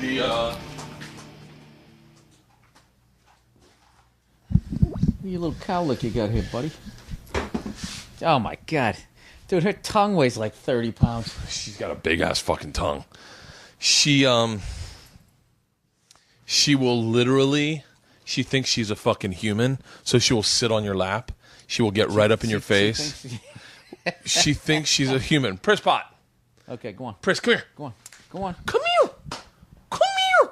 You little cowlick you got here, buddy. Oh my god. Dude, her tongue weighs like 30 pounds. She's got a big ass fucking tongue. She will literally, she thinks she's a fucking human, so she will sit on your lap. She will get right up in your face. She thinks she's a human. Pris Pot. Okay, go on. Pris, come here. Go on. Go on. Come here. Come here.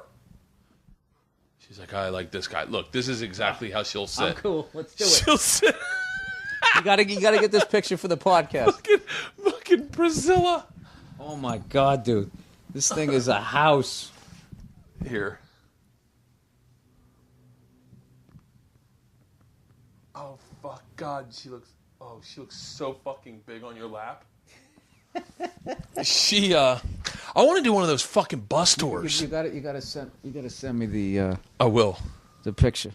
She's like, I like this guy. Look, this is exactly how she'll sit. I'm cool. Let's do it. She'll sit. You gotta get this picture for the podcast. Fucking Priscilla. Oh my god, dude. This thing is a house. Here. Oh fuck God, she looks so fucking big on your lap. I want to do one of those fucking bus tours. You gotta send me the I will. The picture.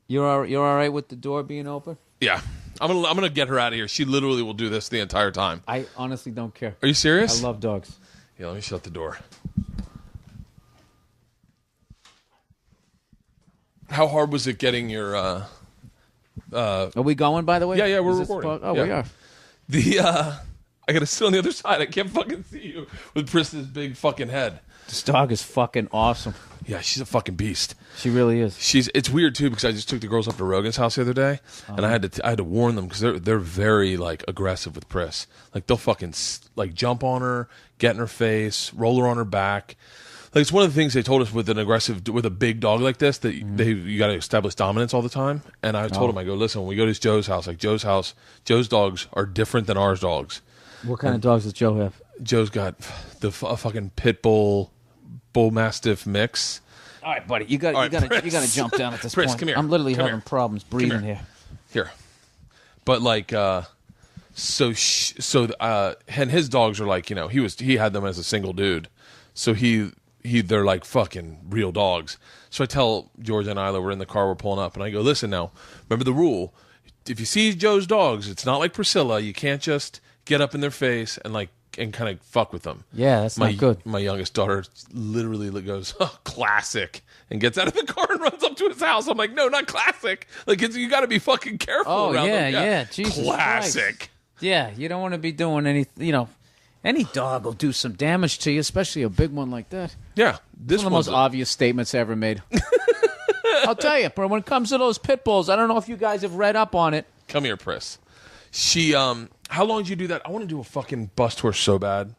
You're all right with the door being open? Yeah. I'm gonna get her out of here. She literally will do this the entire time. I honestly don't care. Are you serious? I love dogs. Yeah, let me shut the door. How hard was it getting your Are we going, by the way? Yeah, we're recording. We are. I gotta sit on the other side. I can't fucking see you with Pris's big fucking head. This dog is fucking awesome. Yeah, she's a fucking beast. She really is. It's weird too because I just took the girls up to Rogan's house the other day, and I had to warn them because they're very like aggressive with Pris. Like they'll fucking like jump on her, get in her face, roll her on her back. Like it's one of the things they told us with a big dog like this that you got to establish dominance all the time. And I told them, I go, listen, when we go to Joe's house, Joe's dogs are different than ours dogs. What kind of dogs does Joe have? Joe's got the fucking pit bull mastiff mix. All right, buddy, you got to jump down at this Pris, point. come here. I'm literally having problems breathing here. But like, and his dogs are like, he had them as a single dude, so they're like fucking real dogs. So I tell George and Isla, we're in the car, we're pulling up, and I go, listen now, remember the rule. If you see Joe's dogs, it's not like Priscilla. You can't just get up in their face and kind of fuck with them. Yeah, that's not good. My youngest daughter literally goes, oh, classic, and gets out of the car and runs up to his house. I'm like, no, not classic. Like, you got to be fucking careful around them. Yeah, Jesus classic. Christ. Yeah, you don't want to be doing any dog will do some damage to you, especially a big one like that. Yeah. This one of the most obvious statements ever made. I'll tell you, but when it comes to those pit bulls, I don't know if you guys have read up on it. Come here, Pris. How long did you do that? I want to do a fucking bus tour so bad.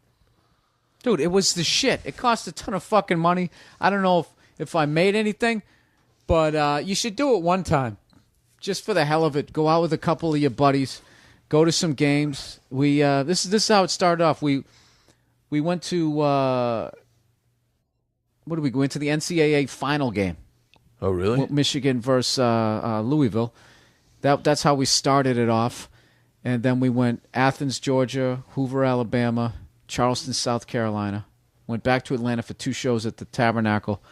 Dude, it was the shit. It cost a ton of fucking money. I don't know if I made anything, but you should do it one time. Just for the hell of it. Go out with a couple of your buddies. Go to some games. We this is how it started off. We went to what did we go into the NCAA final game? Oh, really? Michigan versus Louisville. That's how we started it off. And then we went Athens, Georgia, Hoover, Alabama, Charleston, South Carolina. Went back to Atlanta for 2 shows at the Tabernacle.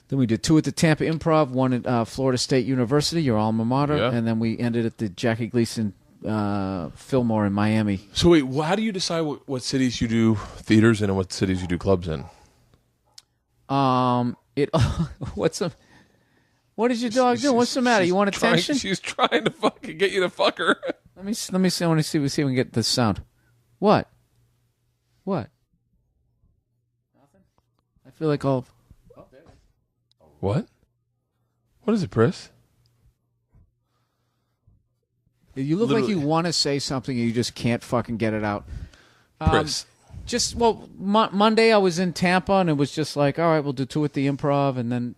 Then we did 2 at the Tampa Improv, 1 at Florida State University, your alma mater, and then we ended at the Jackie Gleason Fillmore in Miami. So wait, how do you decide what cities you do theaters in and what cities you do clubs in? What is your dog doing? What's the matter? You want attention? She's trying to fucking get you to fuck her. Let me see. I want to see if we can get the sound. What? Nothing. I feel like all. Oh, there it is. What? What is it, Pris? You look like you want to say something and you just can't fucking get it out. Pris. Monday I was in Tampa and it was just like, all right, we'll do 2 at the Improv and then,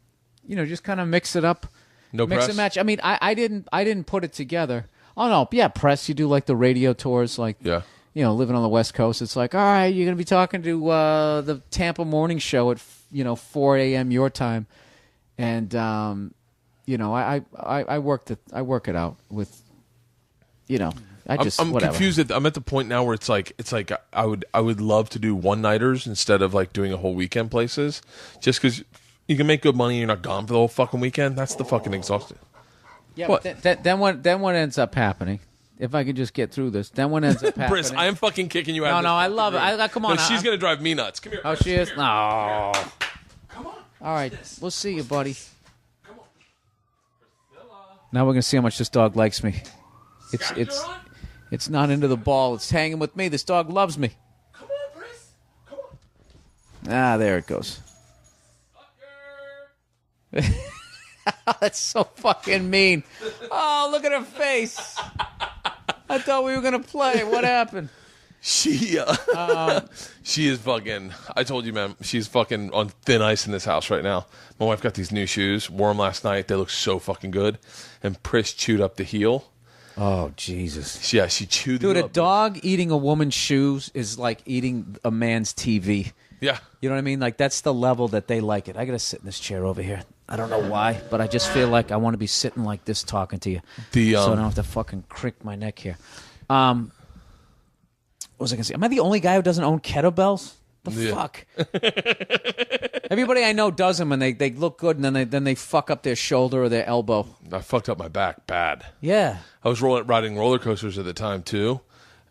just kind of mix it up. No mix press? and match. I mean, I didn't put it together. Oh no, yeah, press. You do like the radio tours, like living on the West Coast. It's like, all right, you're gonna be talking to the Tampa morning show at 4 a.m. your time, and I work it out with, I'm whatever. confused. I'm at the point now where it's like I would love to do one-nighters instead of like doing a whole weekend places, just because you can make good money and you're not gone for the whole fucking weekend. That's the fucking exhausting. Yeah, but then what ends up happening If I could just get through this. Then what ends up happening? Briss, I am fucking kicking you out. No, I love it. Come on. No, she's gonna drive me nuts. Come here. Oh, she is. No. Come on. All right, we'll see you, buddy. Come on. Now we're gonna see how much this dog likes me. It's not into the ball. It's hanging with me. This dog loves me. Come on, Briss. Come on. Ah, there it goes. That's so fucking mean. Oh, look at her face. I thought we were going to play. What happened? She is fucking, I told you, man, she's fucking on thin ice in this house right now. My wife got these new shoes, wore them last night. They look so fucking good. And Pris chewed up the heel. Oh, Jesus. Yeah, she chewed the heel. Dude, a dog eating a woman's shoes is like eating a man's TV. Yeah. You know what I mean? Like, that's the level that they like it. I got to sit in this chair over here. I don't know why, but I just feel like I want to be sitting like this talking to you. So I don't have to fucking crick my neck here. What was I going to say? Am I the only guy who doesn't own kettlebells? Fuck? Everybody I know does them, and they look good, and then they fuck up their shoulder or their elbow. I fucked up my back bad. Yeah. I was riding roller coasters at the time, too.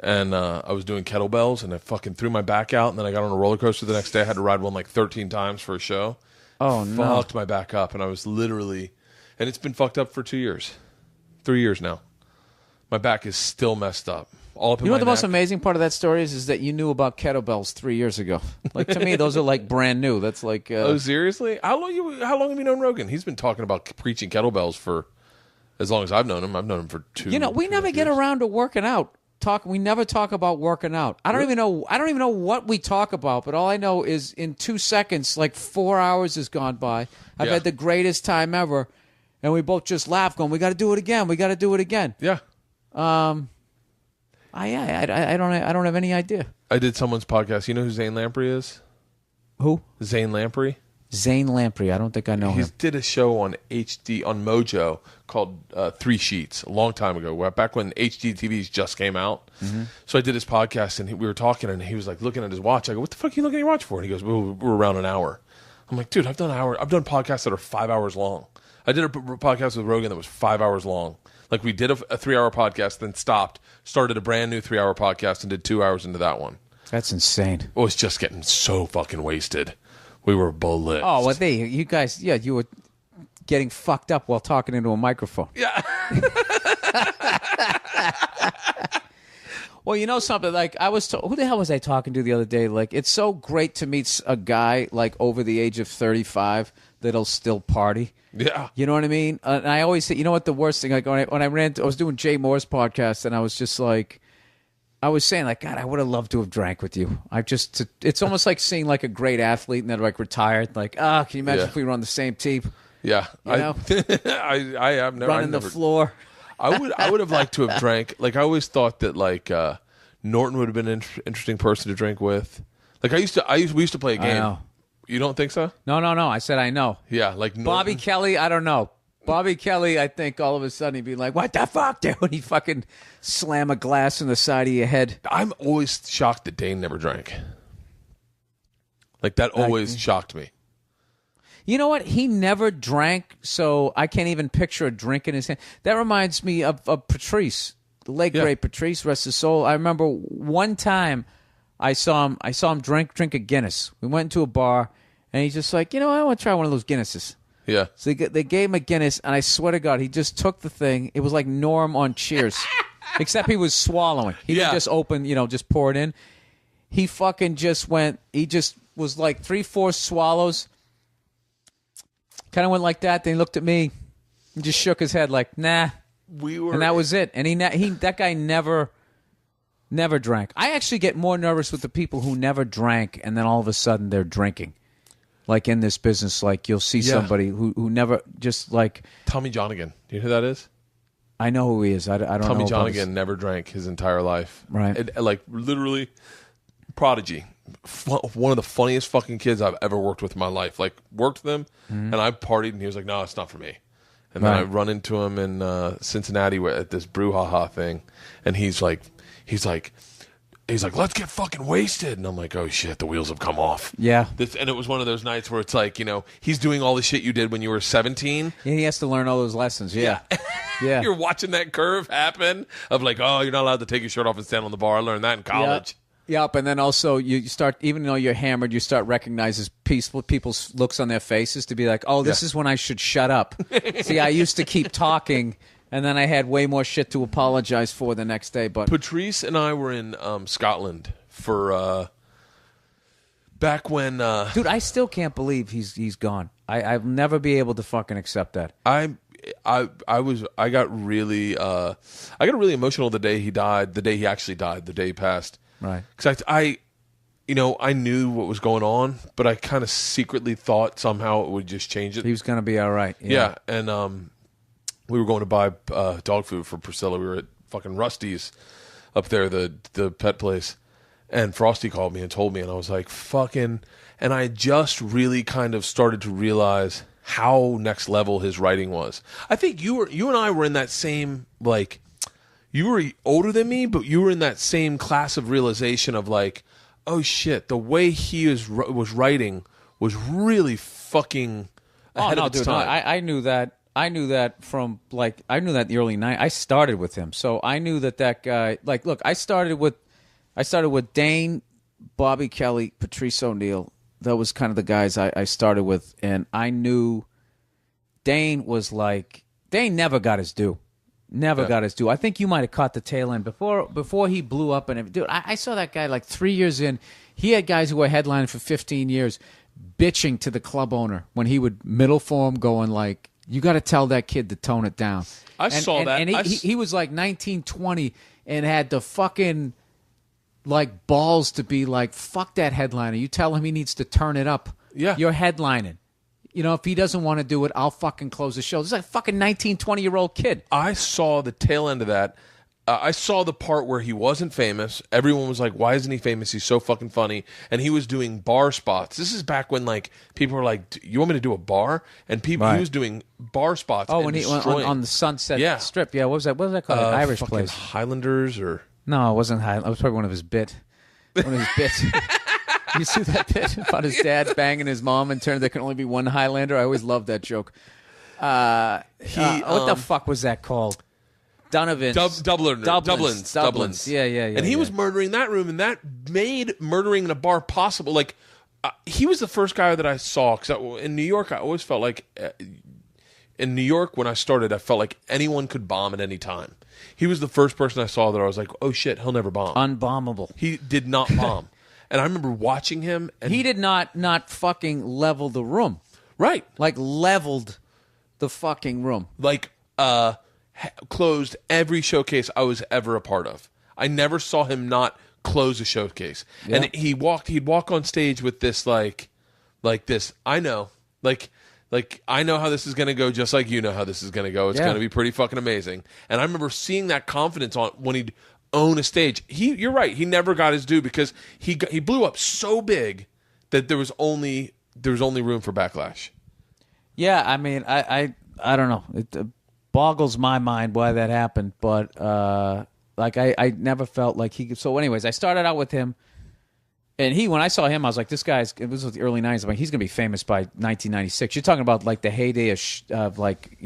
And I was doing kettlebells, and I fucking threw my back out, and then I got on a roller coaster the next day. I had to ride one like 13 times for a show. Oh, no. Fucked my back up, and I was literally... And it's been fucked up for 2 years. 3 years now. My back is still messed up. All up in You know my what the most neck. amazing part of that story is that you knew about kettlebells 3 years ago. Like, to me, those are like brand new. That's like... Oh, seriously? How long have you known Rogan? He's been talking about preaching kettlebells for as long as I've known him. I've known him for 2 You know, we never get around to working out. We never talk about working out. I don't even know what we talk about, but all I know is in 2 seconds, like 4 hours has gone by. I've had the greatest time ever, and we both just laugh, going, "We got to do it again. We got to do it again." Yeah. I don't have any idea. I did someone's podcast. You know who Zane Lamprey is? Who? Zane Lamprey. Zane Lamprey. I don't think I know him. He did a show on Mojo called Three Sheets a long time ago, back when HD TVs just came out. Mm-hmm. So I did his podcast, and we were talking, and he was like looking at his watch. I go, "What the fuck are you looking at your watch for?" And he goes, "We're around an hour." I'm like, "Dude, I've done podcasts that are 5 hours long. I did a podcast with Rogan that was 5 hours long. Like, we did a 3-hour podcast, then stopped, started a brand new 3-hour podcast, and did 2 hours into that one." That's insane. It was just getting so fucking wasted. We were blitzed. Oh, well, you guys, you were getting fucked up while talking into a microphone. Yeah. Well, you know something? Like, who the hell was I talking to the other day? Like, it's so great to meet a guy, like, over the age of 35 that'll still party. Yeah. You know what I mean? And I always say, you know what the worst thing, like, when I was doing Jay Moore's podcast, and I was just like, I was saying, like, God, I would have loved to have drank with you. It's almost like seeing, like, a great athlete and they're, like, retired. Like, can you imagine if we were on the same team? Yeah. You know? I have never... Running the floor. I would have liked to have drank. Like, I always thought that, like, Norton would have been an interesting person to drink with. Like, we used to play a game. I know. You don't think so? No. I said I know. Yeah, like Norton. Bobby Kelly, I don't know. Bobby Kelly, I think all of a sudden he'd be like, "What the fuck, dude?" He'd fucking slam a glass in the side of your head. I'm always shocked that Dane never drank. Like, that always shocked me. You know what? He never drank, so I can't even picture a drink in his hand. That reminds me of Patrice, the late great Patrice, rest his soul. I remember one time I saw him drink a Guinness. We went into a bar, and he's just like, I want to try one of those Guinnesses. Yeah. So they gave him a Guinness, and I swear to God, he just took the thing. It was like Norm on Cheers, except he was swallowing. He didn't just open, just pour it in. He fucking just went. He just was like 3/4 swallows. Kind of went like that. Then he looked at me and just shook his head like, "Nah." And that was it. And that guy never drank. I actually get more nervous with the people who never drank, and then all of a sudden they're drinking. Like, in this business, like, you'll see somebody who never, just like... Tommy Johnigan. Do you know who that is? I know who he is. I don't know. Tommy Johnigan never drank his entire life. Right. Like, literally, prodigy. One of the funniest fucking kids I've ever worked with in my life. Like, worked with him, and I partied, and he was like, "No, it's not for me." And then I run into him in Cincinnati at this brouhaha thing, and he's like, he's like, let's get fucking wasted. And I'm like, oh shit, the wheels have come off. Yeah. And it was one of those nights where it's like, he's doing all the shit you did when you were 17. Yeah, he has to learn all those lessons. Yeah. Yeah. You're watching that curve happen of like, oh, you're not allowed to take your shirt off and stand on the bar. I learned that in college. Yep, and then also you start, even though you're hammered, you start recognizing people's looks on their faces to be like, oh, this is when I should shut up. See, I used to keep talking, and then I had way more shit to apologize for the next day. But Patrice and I were in Scotland for back when. Dude, I still can't believe he's gone. I'll never be able to fucking accept that. I got really emotional the day he died. The day he actually died. The day he passed. Right. Because I knew what was going on, but I kind of secretly thought somehow it would just change it. He was going to be all right. Yeah, and we were going to buy dog food for Priscilla. We were at fucking Rusty's up there, the pet place, and Frosty called me and told me, and I was like, fucking... And I just really kind of started to realize how next level his writing was. I think you and I were in that same, like... You were older than me, but you were in that same class of realization of like, oh shit, the way he was writing was really fucking ahead of its time. No, I knew that. I knew that from I knew that in the early 90s. I started with him, so I knew that guy. Like, look, I started with Dane, Bobby Kelly, Patrice O'Neill. That was kind of the guys I started with, and I knew Dane never got his due. Never got his due. I think you might have caught the tail end before he blew up. And dude, I saw that guy like 3 years in. He had guys who were headlining for 15 years bitching to the club owner when he would middle form, going like, you got to tell that kid to tone it down. I saw that. And he was like 19, 20 and had the fucking like balls to be like, fuck that headliner. You tell him he needs to turn it up. Yeah. You're headlining. If he doesn't want to do it, I'll fucking close the show. This is like a fucking 19, 20-year-old kid. I saw the tail end of that. I saw the part where he wasn't famous. Everyone was like, why isn't he famous? He's so fucking funny. And he was doing bar spots. This is back when like people were like, you want me to do a bar? And he was doing bar spots. Oh, when he on the Sunset Strip. Yeah, what was that called? Irish place. Highlanders or... No, it wasn't Highlanders. It was probably one of his bits. You see that bit about his dad banging his mom and there can only be one Highlander? I always loved that joke. What the fuck was that called? Donovan's. Dublin's. Yeah. And he was murdering that room, and that made murdering in a bar possible. Like, he was the first guy that I saw, because in New York, I always felt like... in New York, when I started, I felt like anyone could bomb at any time. He was the first person I saw that I was like, oh shit, he'll never bomb. Unbombable. He did not bomb. And I remember watching him. And he did not fucking level the room. Right. Like, leveled the fucking room. Like, closed every showcase I was ever a part of. I never saw him not close a showcase. Yeah. And he'd walk on stage with this, like this, I know. Like, I know how this is going to go, just like you know how this is going to go. It's going to be pretty fucking amazing. And I remember seeing that confidence when he'd own a stage. You're right. He never got his due because he blew up so big that there was only room for backlash. Yeah, I mean, I don't know. It boggles my mind why that happened, but I never felt like he could. So, anyways, I started out with him, and when I saw him, I was like, this guy's. It was the early '90s. I'm like, he's gonna be famous by 1996. You're talking about like the heyday of like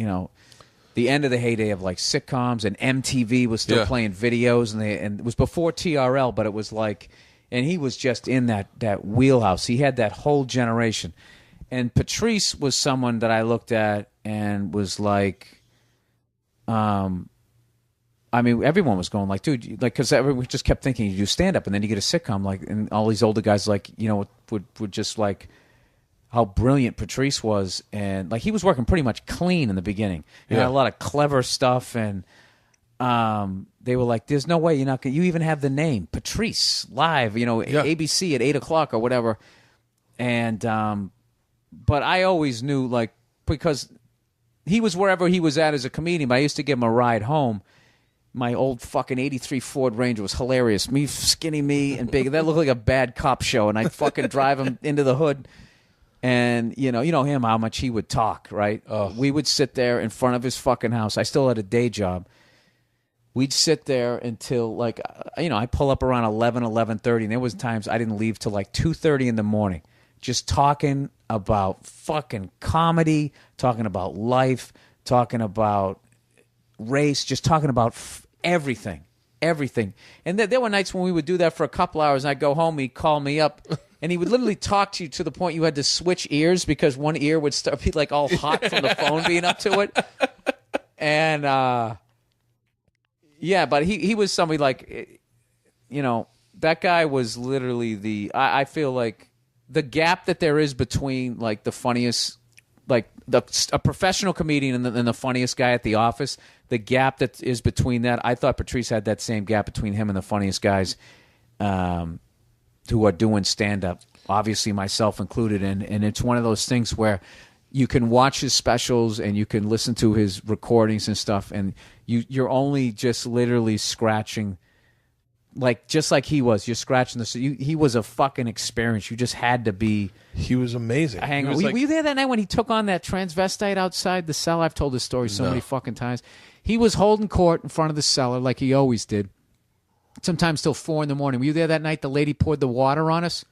the end of the heyday of like sitcoms, and MTV was still playing videos, and it was before TRL, but it was like, and he was just in that wheelhouse. He had that whole generation, and Patrice was someone that I looked at and was like, I mean, everyone was going like, dude, like, because everyone just kept thinking you do stand up and then you get a sitcom, like, and all these older guys like, would just like how brilliant Patrice was, and like he was working pretty much clean in the beginning. He had a lot of clever stuff, and they were like, "There's no way you're not gonna. You even have the name Patrice live, ABC at 8:00 or whatever." And but I always knew, like, because he was wherever he was at as a comedian. But I used to give him a ride home. My old fucking '83 Ford Ranger was hilarious. Me, skinny me, and big. That looked like a bad cop show, and I'd fucking drive him into the hood. And, you know him, how much he would talk, right? We would sit there in front of his fucking house. I still had a day job. we'd sit there until like, I pull up around 11:30, and there was times I didn't leave till like 2:30 in the morning, just talking about fucking comedy, talking about life, talking about race, just talking about everything. And there were nights when we would do that for a couple hours, and I'd go home, he'd call me up, and he would literally talk to you to the point you had to switch ears because one ear would start be like all hot from the phone being up to it. And yeah, but he was somebody like, that guy was literally I feel like the gap that there is between like the funniest, like a professional comedian and the funniest guy at the office, the gap that is between that, I thought Patrice had that same gap between him and the funniest guys who are doing stand-up, obviously myself included. And it's one of those things where you can watch his specials and you can listen to his recordings and stuff, and you're only just literally scratching, like just like he was. You're scratching he was a fucking experience. You just had to be. He was amazing. Were you there that night when he took on that transvestite outside the cellar? I've told this story so many fucking times. He was holding court in front of the cellar like he always did, sometimes till 4 a.m. Were you there that night the lady poured the water on us?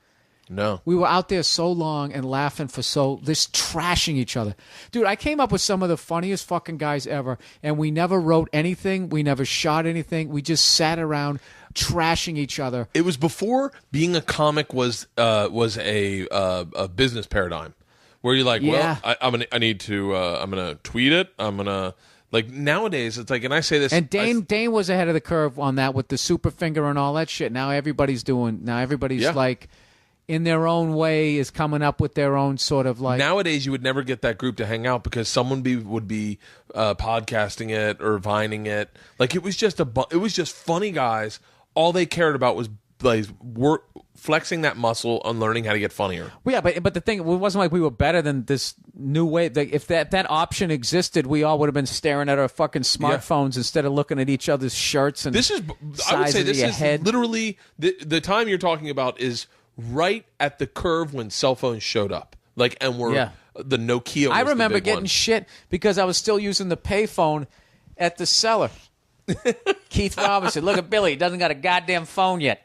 No. We were out there so long and laughing for trashing each other. Dude, I came up with some of the funniest fucking guys ever, and we never wrote anything. We never shot anything. We just sat around trashing each other. It was before being a comic was a business paradigm, where you're like, well, I'm gonna tweet it. I'm gonna. Like nowadays, it's like, and I say this, and Dane was ahead of the curve on that with the super finger and all that shit. Now everybody's like, in their own way, is coming up with their own sort of like. Nowadays, you would never get that group to hang out because someone would be podcasting it or vining it. Like it was just funny guys. All they cared about was like flexing that muscle and learning how to get funnier. Well, yeah, but the thing, it wasn't like we were better than this new way. Like, if that option existed, we all would have been staring at our fucking smartphones instead of looking at each other's shirts and I would say this is literally the time you're talking about is right at the curve when cell phones showed up. Like, and the Nokia was I remember the big getting one. shit because I was still using the payphone at the cellar. Keith Robinson, look at Billy. He doesn't got a goddamn phone yet.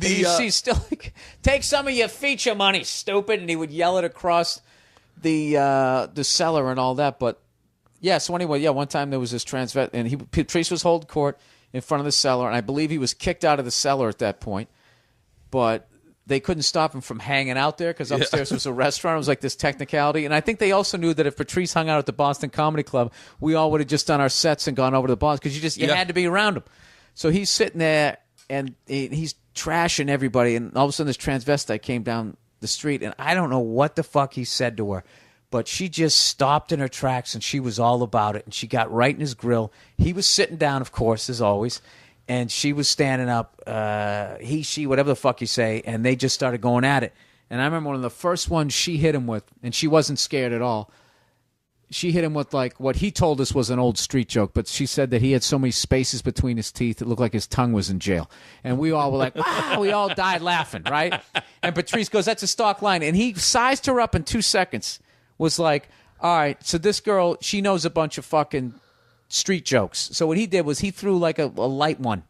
He's still like, take some of your feature money, stupid. And he would yell it across the cellar and all that. But yeah, so anyway, one time there was this transvestite, and Patrice was holding court in front of the cellar, and I believe he was kicked out of the cellar at that point. But they couldn't stop him from hanging out there because upstairs was a restaurant. It was like this technicality. And I think they also knew that if Patrice hung out at the Boston Comedy Club, we all would have just done our sets and gone over to the Boston because you had to be around him. So he's sitting there, and he's trashing everybody. And all of a sudden this transvestite came down the street, and I don't know what the fuck he said to her, but she just stopped in her tracks, and she was all about it. And she got right in his grill. He was sitting down, of course, as always. And she was standing up, he, she, whatever the fuck you say, and they just started going at it. And I remember one of the first ones she hit him with, and she wasn't scared at all. She hit him with, like, what he told us was an old street joke, but she said that he had so many spaces between his teeth, it looked like his tongue was in jail. And we all were like, wow, we all died laughing, right? And Patrice goes, that's a stock line. And he sized her up in 2 seconds, was like, all right, so this girl, she knows a bunch of fucking street jokes. So what he did was he threw like a light one,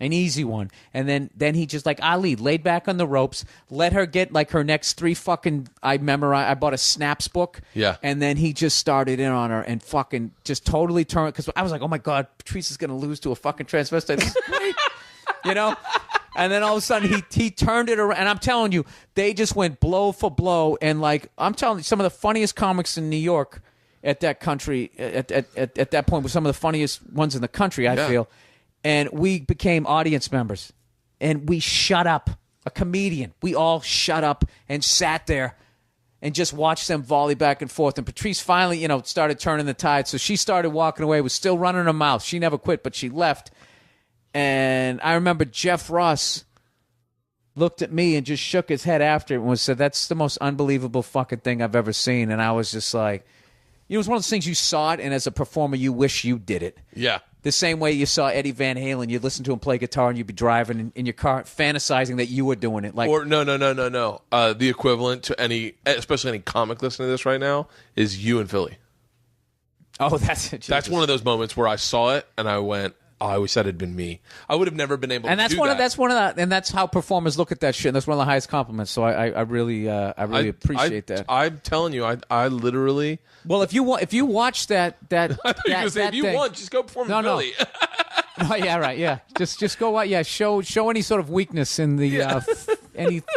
an easy one, and then he just like Ali laid back on the ropes, let her get like her next 3 fucking. I bought a Snaps book, and then he just started in on her and fucking just totally turned, because I was like, oh my god, Patrice is gonna lose to a fucking transvestite. This is great. And then all of a sudden he turned it around, and I'm telling you, they just went blow for blow, and like I'm telling you, some of the funniest comics in New York at that country at that point were some of the funniest ones in the country, I feel. And we became audience members, and we shut up. A comedian, we all shut up and sat there and just watched them volley back and forth. And Patrice finally, started turning the tide, so she started walking away, was still running her mouth. She never quit, but she left. And I remember Jeff Ross looked at me and just shook his head after it and said, that's the most unbelievable fucking thing I've ever seen. And I was just like, it was one of those things, you saw it, and as a performer, you wish you did it. Yeah. The same way you saw Eddie Van Halen, you'd listen to him play guitar, and you'd be driving in your car, fantasizing that you were doing it. Like, or no. The equivalent to especially any comic listening to this right now, is you in Philly. Oh, that's it. That's one of those moments where I saw it, and I went, oh, I wish that had been me. I would have never been able to do that. And that's how performers look at that shit. And that's one of the highest compliments. So I really appreciate that. I'm telling you, I literally. Well, if you watch that I thought you were gonna say, if you want, just go perform in Philly. Oh yeah, right. Yeah, just go out. Yeah, show any sort of weakness in the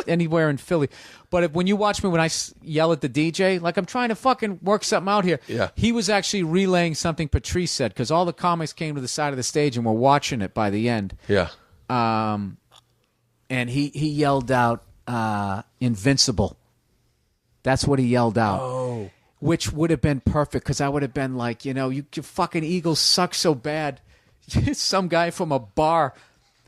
anywhere in Philly. But when you watch me when I yell at the DJ, like I'm trying to fucking work something out here. Yeah. He was actually relaying something Patrice said because all the comics came to the side of the stage and were watching it by the end. Yeah. And he yelled out "Invincible." That's what he yelled out. Oh. Which would have been perfect because I would have been like, you fucking Eagles suck so bad. Some guy from a bar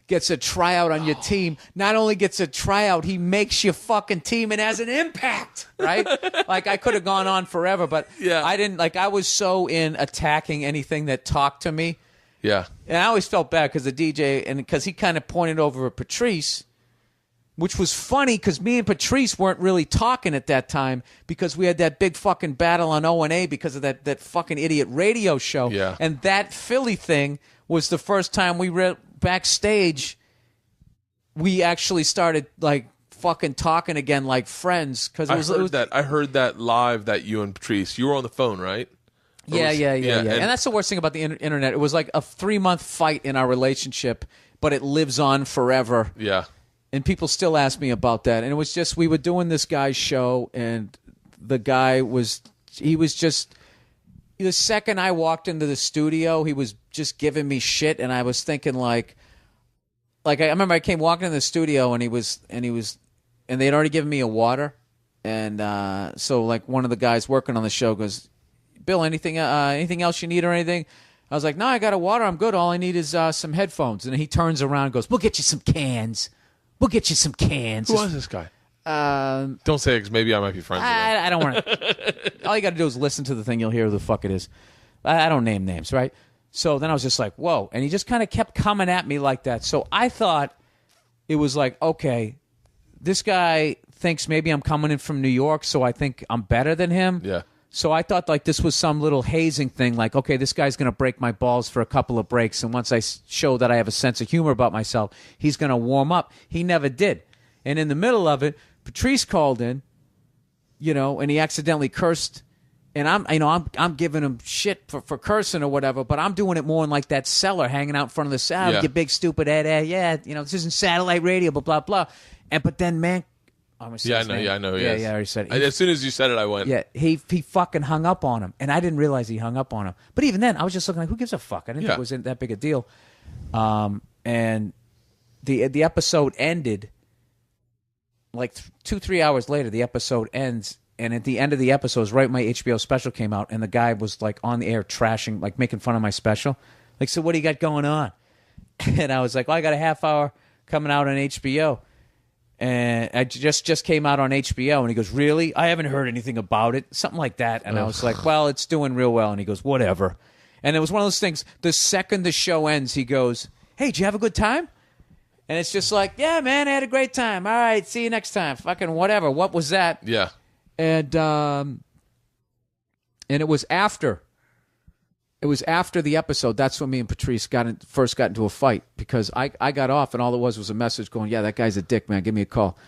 gets a tryout on your team. Not only gets a tryout, he makes your fucking team and has an impact, right? Like, I could have gone on forever, but I didn't. Like, I was so in attacking anything that talked to me. Yeah. And I always felt bad because the DJ, and because he kind of pointed over at Patrice, which was funny because me and Patrice weren't really talking at that time because we had that big fucking battle on O&A because of that fucking idiot radio show. Yeah. And that Philly thing was the first time we were backstage. We actually started like fucking talking again like friends because I heard that live that you and Patrice, you were on the phone, right? Yeah. And that's the worst thing about the internet. It was like a 3-month fight in our relationship, but it lives on forever. Yeah. And people still ask me about that. And it was just, we were doing this guy's show, and the guy the second I walked into the studio, he was just giving me shit, and I was thinking like I remember I came walking in the studio, and and they'd already given me a water, and so like one of the guys working on the show goes, "Bill, anything else you need or anything?" I was like, "No, I got a water. I'm good. All I need is some headphones." And he turns around and goes, "We'll get you some cans. We'll get you some cans." Who was this guy? Don't say it because maybe I might be friends with him. I don't want to. All you got to do is listen to the thing. You'll hear who the fuck it is. I don't name names, right? So then I was just like, whoa. And he just kind of kept coming at me like that. So I thought it was like, okay, this guy thinks maybe I'm coming in from New York, so I think I'm better than him. Yeah. So I thought like this was some little hazing thing. Like, okay, this guy's going to break my balls for a couple of breaks. And once I show that I have a sense of humor about myself, he's going to warm up. He never did. And in the middle of it, Patrice called in, and he accidentally cursed, and I'm giving him shit for cursing or whatever, but I'm doing it more in like that cellar hanging out in front of the sound, you big stupid this isn't satellite radio, blah blah. But then man, I know. Yeah, I know. Yeah, I already said it. As soon as you said it, I went. Yeah, he fucking hung up on him, and I didn't realize he hung up on him. But even then, I was just looking like, who gives a fuck? I didn't think it was that big a deal. And the episode ended. Like 2-3 hours later, the episode ends, and at the end of the episode, right, my HBO special came out, and the guy was like on the air trashing, like making fun of my special. Like, so what do you got going on? And I was like, I got a half hour coming out on HBO, and I just came out on HBO. And he goes, really? I haven't heard anything about it, something like that. And I was like, well, it's doing real well. And he goes, whatever. And it was one of those things. The second the show ends, he goes, hey, did you have a good time? And it's just like, yeah, man, I had a great time. All right, see you next time. Fucking whatever. What was that? Yeah. And it was after the episode. That's when me and Patrice first got into a fight because I got off and all it was a message going, yeah, that guy's a dick, man. Give me a call.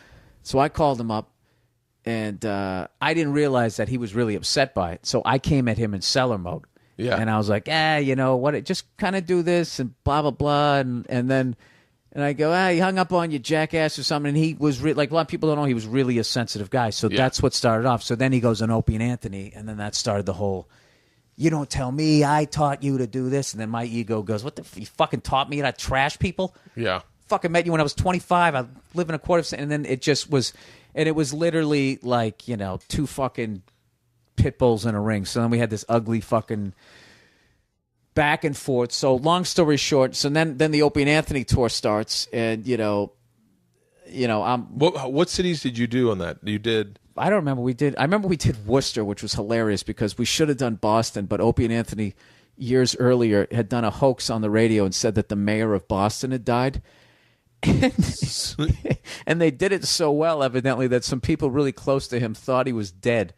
So I called him up, and I didn't realize that he was really upset by it. So I came at him in seller mode. Yeah. And I was like, what? Just kind of do this and blah blah blah, and then. And I go, he hung up on you, jackass, or something. And he was like a lot of people don't know he was really a sensitive guy. So that's what started off. So then he goes on Opie and Anthony, and then that started the whole, you don't tell me I taught you to do this. And then my ego goes, what you fucking taught me to trash people? Yeah. Fucking met you when I was 25. I live in a quarter of a cent. And then it just was, and it was literally like, two fucking pit bulls in a ring. So then we had this ugly fucking back and forth. So long story short, so then the Opie and Anthony tour starts, and I'm. What cities did you do on that? You did. I don't remember. I remember we did Worcester, which was hilarious because we should have done Boston, but Opie and Anthony years earlier had done a hoax on the radio and said that the mayor of Boston had died. And they did it so well, evidently, that some people really close to him thought he was dead.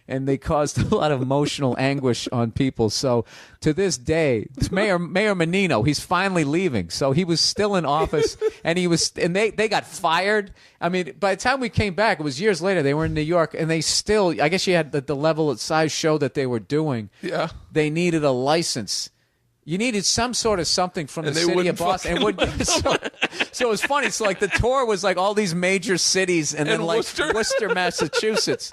and they caused a lot of emotional anguish on people. So to this day, Mayor Menino, he's finally leaving. So he was still in office, and they got fired. I mean, by the time we came back, it was years later. They were in New York, and they still, I guess you had the level of size show that they were doing. Yeah. They needed a license. You needed some sort of something from the city of Boston. So it was funny. So like the tour was like all these major cities and then like Worcester, Massachusetts.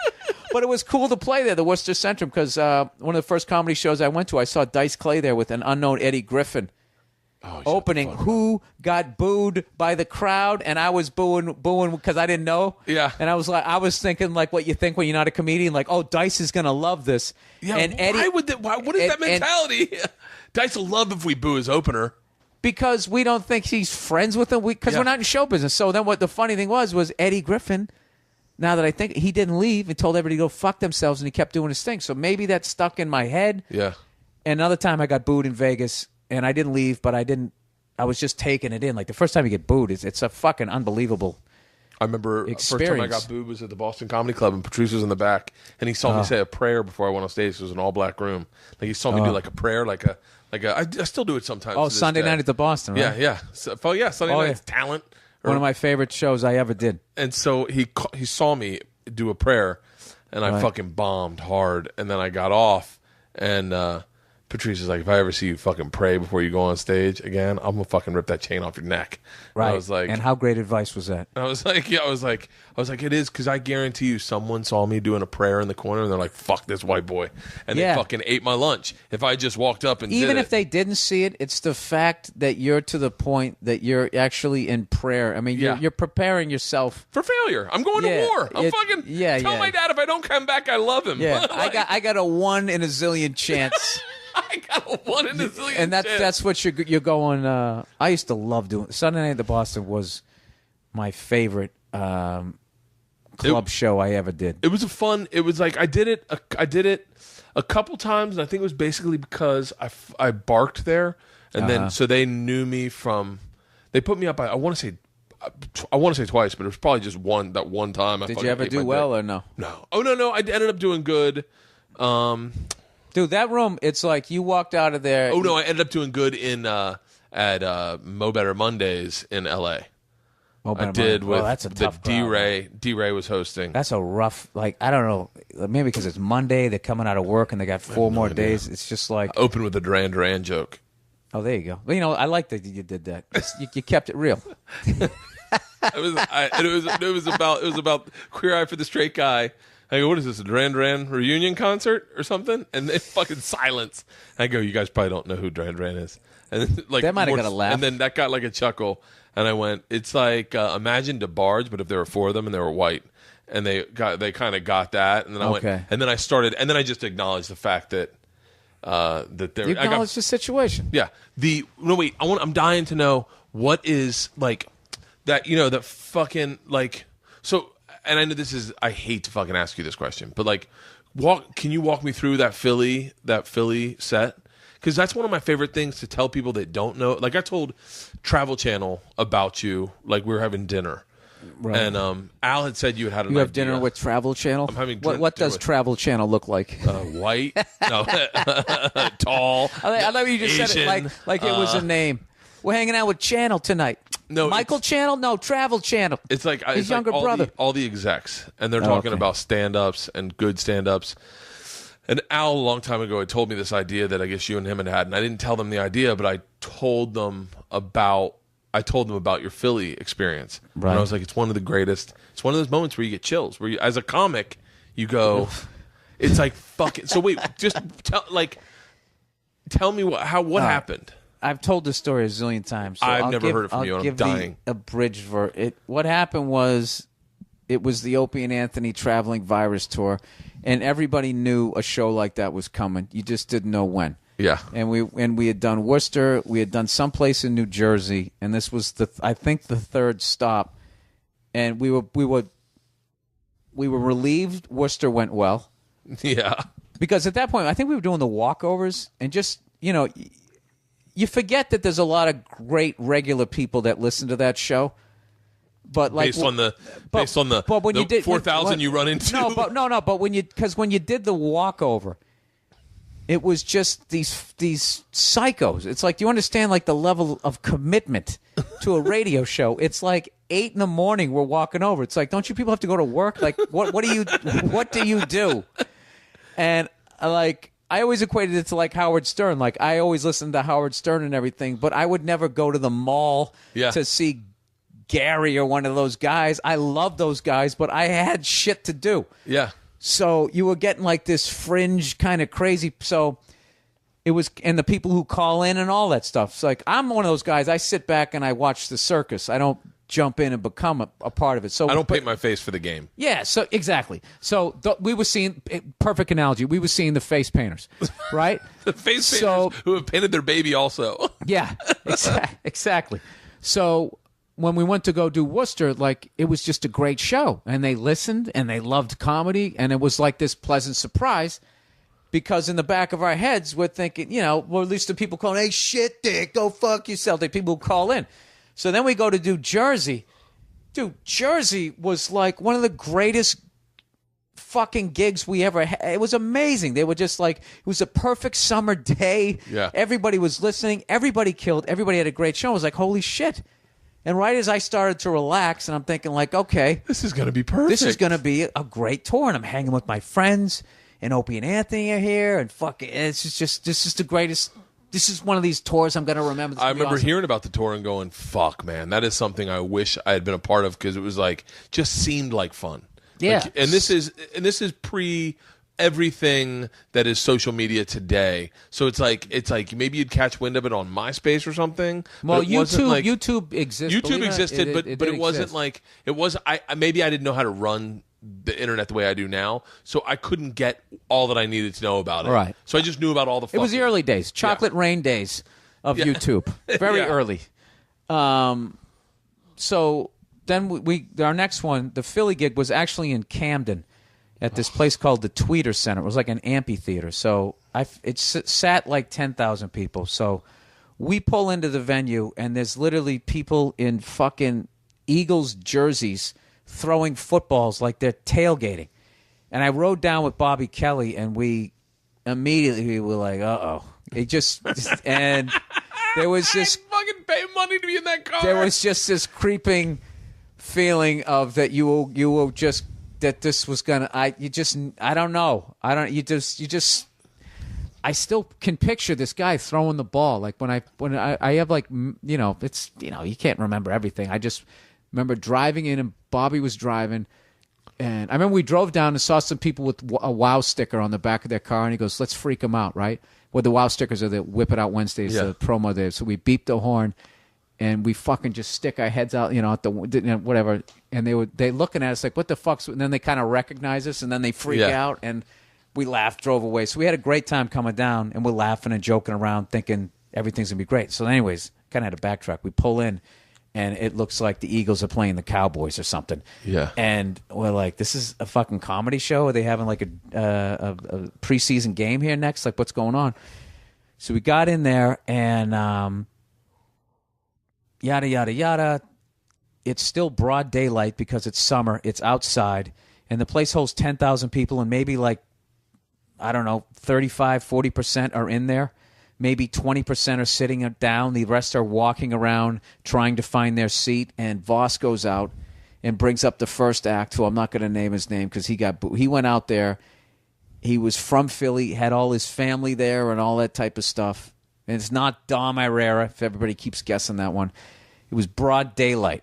But it was cool to play there, the Worcester Centrum, because one of the first comedy shows I went to, I saw Dice Clay there with an unknown Eddie Griffin opening, who got booed by the crowd, and I was booing because I didn't know. Yeah. And I was thinking like what you think when you're not a comedian, like, oh, Dice is gonna love this. Yeah. And Eddie, what is that mentality? Dice will love if we boo his opener. Because we don't think he's friends with him, because we're not in show business. So then what the funny thing was Eddie Griffin, now that I think, he didn't leave and told everybody to go fuck themselves, and he kept doing his thing. So maybe that stuck in my head. Yeah. And another time I got booed in Vegas, and I didn't leave, but I was just taking it in. Like the first time you get booed, it's a fucking unbelievable I remember experience. First time I got booed was at the Boston Comedy Club, and Patrice was in the back, and he saw me say a prayer before I went on stage. It was an all-black room. Like he saw me do like a prayer, I still do it sometimes. Oh, Sunday night at the Boston, right? Yeah. Sunday night's talent. One of my favorite shows I ever did. And so he saw me do a prayer, and I fucking bombed hard. And then I got off, and Patrice is like, if I ever see you fucking pray before you go on stage again, I'm gonna fucking rip that chain off your neck. Right. And I was like, and how great advice was that? I was like, it is, because I guarantee you, someone saw me doing a prayer in the corner, and they're like, fuck this white boy, and they fucking ate my lunch. If I just walked up and even did if they didn't see it, it's the fact that you're to the point that you're actually in prayer. I mean, you're preparing yourself for failure. I'm going to war. I'm fucking tell my dad if I don't come back, I love him. Yeah, I got a 1 in a zillion chance. I got a 1 in a zillion and that's what you're going. I used to love doing Sunday Night at the Boston. Was my favorite club show I ever did. It was it was like I did it a couple times, and I think it was basically because I barked there, and then so they knew me from. They put me up. I want to say twice, but it was probably just one time. Did you ever do well or no? No. Oh no. I ended up doing good. Dude, that room, it's like you walked out of there. Oh, no, I ended up doing good at Mo Better Mondays in L.A. I did with that's a tough crowd. D-Ray was hosting. That's a rough, like, I don't know, maybe because it's Monday, they're coming out of work, and they got 4 more days. It's just like... I opened with a Duran Duran joke. Oh, there you go. Well, you know, I like that you did that. You kept it real. It was about Queer Eye for the Straight Guy. I go, what is this, a Duran Duran reunion concert or something? And they fucking silence. I go, you guys probably don't know who Duran Duran is. And then, like, that might have got a laugh. And then that got like a chuckle. And I went, it's like imagine DeBarge, but if there were 4 of them and they were white. And they kind of got that. And then I went, and then I started, and then I just acknowledged the fact that there. You acknowledged the situation. Yeah. I'm dying to know what is like that. You know, that fucking like so. And I know I hate to fucking ask you this question, but like, can you walk me through that Philly set? Because that's one of my favorite things to tell people that don't know. Like I told Travel Channel about you, like we were having dinner. Right. And Al had said you had an idea. You have dinner with Travel Channel? I'm having what does Travel Channel look like? White? No. Tall. I love you just Asian, said it like it was a name. We're hanging out with Channel tonight. No, Michael Channel? No, Travel Channel. It's like his younger brother. All the execs, and they're talking about stand-ups and good stand-ups. And Al, a long time ago, had told me this idea that I guess you and him had, and I didn't tell them the idea, but I told them about your Philly experience. Right. And I was like, it's one of the greatest. It's one of those moments where you get chills, where you, as a comic, you go, it's like fucking. So wait, just tell me what happened. I've told this story a zillion times. So I've never heard it from you, and I'm dying. A bridge for it. What happened was, it was the Opie and Anthony traveling virus tour, and everybody knew a show like that was coming. You just didn't know when. Yeah. And we had done Worcester, we had done someplace in New Jersey, and this was I think the 3rd stop. And we were relieved Worcester went well. Yeah. Because at that point, I think we were doing the walkovers, and just, you know, you forget that there's a lot of great regular people that listen to that show. But like based on the but when you did 4,000 you run into. But when you did the walkover, it was just these psychos. It's like, do you understand like the level of commitment to a radio show? It's like 8 a.m. we're walking over. It's like, don't you people have to go to work? Like what do you do? And like I always equated it to like Howard Stern. Like I always listened to Howard Stern and everything, but I would never go to the mall to see Gary or one of those guys. I love those guys, but I had shit to do. Yeah. So you were getting like this fringe kind of crazy. So it was, and the people who call in and all that stuff. It's like, I'm one of those guys. I sit back and I watch the circus. I don't jump in and become a part of it. So I don't paint my face for the game. Yeah, so exactly. So we were seeing, perfect analogy, we were seeing the face painters, right? The face painters who have painted their baby also. Yeah, exactly. So when we went to go do Worcester, like it was just a great show. And they listened and they loved comedy. And it was like this pleasant surprise because in the back of our heads, we're thinking, well, at least the people calling, hey, shit, dick, go fuck yourself. The people who call in. So then we go to do Jersey. Dude, Jersey was like one of the greatest fucking gigs we ever had. It was amazing. They were just like, it was a perfect summer day. Yeah. Everybody was listening. Everybody killed. Everybody had a great show. I was like, holy shit. And right as I started to relax, and I'm thinking like, okay. This is going to be perfect. This is going to be a great tour. And I'm hanging with my friends. And Opie and Anthony are here. And fucking, this is the greatest. This is one of these tours I'm going to remember. I remember hearing about the tour and going, fuck, man, that is something I wish I had been a part of because it was like, just seemed like fun. Yeah. Like, and this is pre everything that is social media today. So it's like maybe you'd catch wind of it on MySpace or something. Well, YouTube existed. YouTube existed, but it wasn't exist. like it was. Maybe I didn't know how to run the internet the way I do now, so I couldn't get all that I needed to know about it. Right. So I just knew about all the. It was the early days, chocolate rain days of YouTube. Very early. So then our next one, the Philly gig, was actually in Camden, at this place called the Tweeter Center. It was like an amphitheater. So it sat like 10,000 people. So we pull into the venue, and there's literally people in fucking Eagles jerseys throwing footballs like they're tailgating. And I rode down with Bobby Kelly, and we immediately were like, uh-oh. It just and there was this... I fucking pay money to be in that car. There was just this creeping feeling of that you will just... that this was gonna... I don't know. I still can picture this guy throwing the ball. Like when I have like, it's, you can't remember everything. I just remember driving in and Bobby was driving. And I remember we drove down and saw some people with a WOW sticker on the back of their car. And he goes, let's freak them out, right? Well, the WOW stickers are the Whip It Out Wednesdays, the promo there. So we beeped the horn and we fucking just stick our heads out, at the whatever. And they looking at us like, what the fuck's... And then they kind of recognize us and then they freak out. And we laughed, drove away. So we had a great time coming down, and we're laughing and joking around, thinking everything's going to be great. So anyways, kind of had to backtrack. We pull in, and it looks like the Eagles are playing the Cowboys or something. Yeah. And we're like, this is a fucking comedy show? Are they having like a preseason game here next? Like, what's going on? So we got in there, and yada, yada, yada. It's still broad daylight because it's summer. It's outside, and the place holds 10,000 people, and maybe like, I don't know, 35, 40% are in there. Maybe 20% are sitting down. The rest are walking around trying to find their seat. And Voss goes out and brings up the first act, who I'm not going to name his name because he went out there. He was from Philly, had all his family there and all that type of stuff. And it's not Dom Irrera, if everybody keeps guessing that one. It was broad daylight.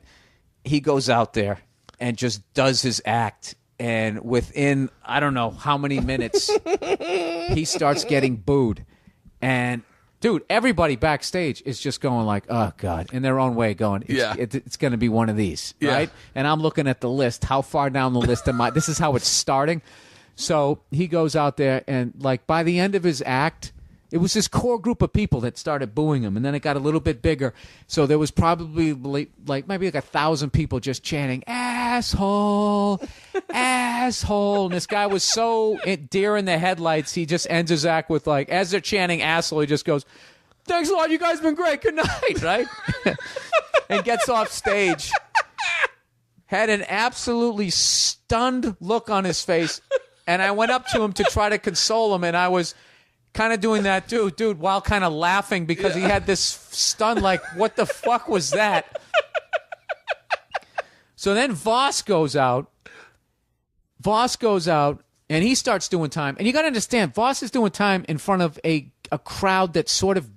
He goes out there and just does his act. And within, I don't know how many minutes, he starts getting booed. And, dude, everybody backstage is just going like, oh, God, in their own way going, it's going to be one of these, right? And I'm looking at the list. How far down the list am I? This is how it's starting. So he goes out there, and, like, by the end of his act, it was this core group of people that started booing him, and then it got a little bit bigger. So there was probably like maybe like 1,000 people just chanting, asshole, asshole. And this guy was so deer in the headlights, he just ends his act with like, as they're chanting asshole, he just goes, thanks a lot, you guys have been great, good night, right? And gets off stage. had an absolutely stunned look on his face, and I went up to him to try to console him, and I was kind of doing that, dude, while kind of laughing because he had this stun, like, what the fuck was that? So then Voss goes out, and he starts doing time. And you got to understand, Voss is doing time in front of a crowd that's sort of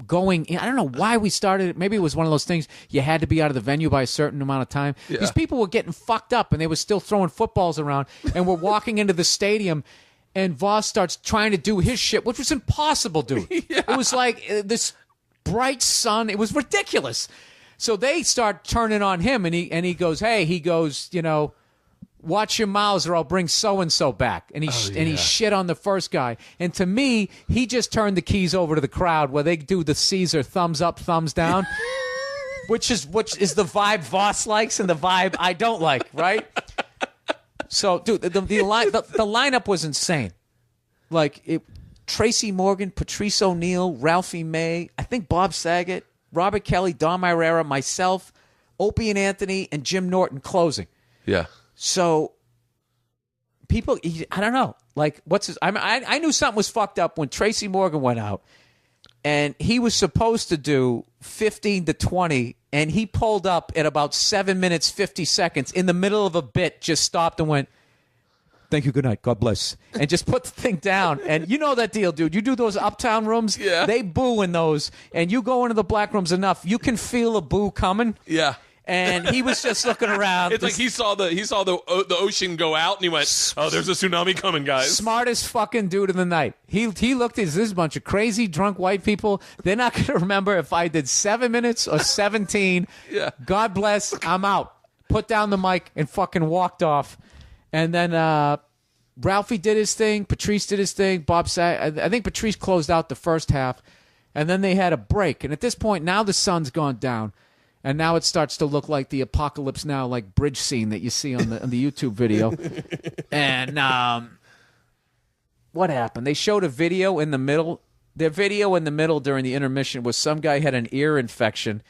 going in. I don't know why we started it. Maybe it was one of those things you had to be out of the venue by a certain amount of time. Yeah. These people were getting fucked up, and they were still throwing footballs around, and we're walking into the stadium, and Voss starts trying to do his shit, which was impossible, dude. Yeah. It was like this bright sun. It was ridiculous. So they start turning on him, and he goes, hey, you know, watch your mouths or I'll bring so-and-so back. And he shit on the first guy. And to me, he just turned the keys over to the crowd where they do the Caesar thumbs up, thumbs down, which is the vibe Voss likes and the vibe I don't like, right? So, dude, the lineup was insane. Like, Tracy Morgan, Patrice O'Neal, Ralphie May, I think Bob Saget, Robert Kelly, Dom Irrera, myself, Opie and Anthony, and Jim Norton closing. Yeah. So, people, I don't know. Like, I knew something was fucked up when Tracy Morgan went out, and he was supposed to do 15 to 20, and he pulled up at about 7 minutes, 50 seconds in the middle of a bit, just stopped and went, thank you, good night, God bless, and just put the thing down. And you know that deal, dude. You do those uptown rooms, they boo in those, and you go into the black rooms enough, you can feel a boo coming. Yeah. And he was just looking around. It's like he saw the ocean go out, and he went, "Oh, there's a tsunami coming, guys." Smartest fucking dude of the night. He looked at this bunch of crazy drunk white people. They're not going to remember if I did 7 minutes or 17. Yeah. God bless. I'm out. Put down the mic and fucking walked off. And then Ralphie did his thing. Patrice did his thing. Bob said, I think Patrice closed out the first half, and then they had a break. And at this point, now the sun's gone down. And now it starts to look like the Apocalypse Now, like bridge scene that you see on the YouTube video. And what happened? They showed a video in the middle. Their video in the middle during the intermission was some guy had an ear infection,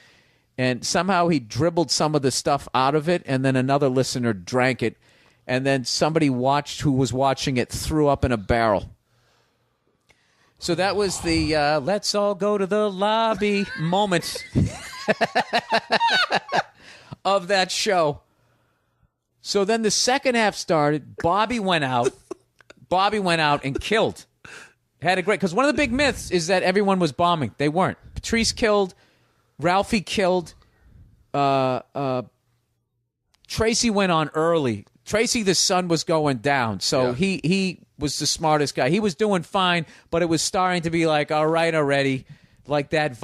and somehow he dribbled some of the stuff out of it, and then another listener drank it, and then somebody who was watching it threw up in a barrel. So that was the let's all go to the lobby moment of that show. So then the second half started. Bobby went out and killed. Had a great, because one of the big myths is that everyone was bombing. They weren't. Patrice killed. Ralphie killed. Tracy went on early. Tracy, the sun was going down, so he was the smartest guy. He was doing fine, but it was starting to be like, all right already, like that.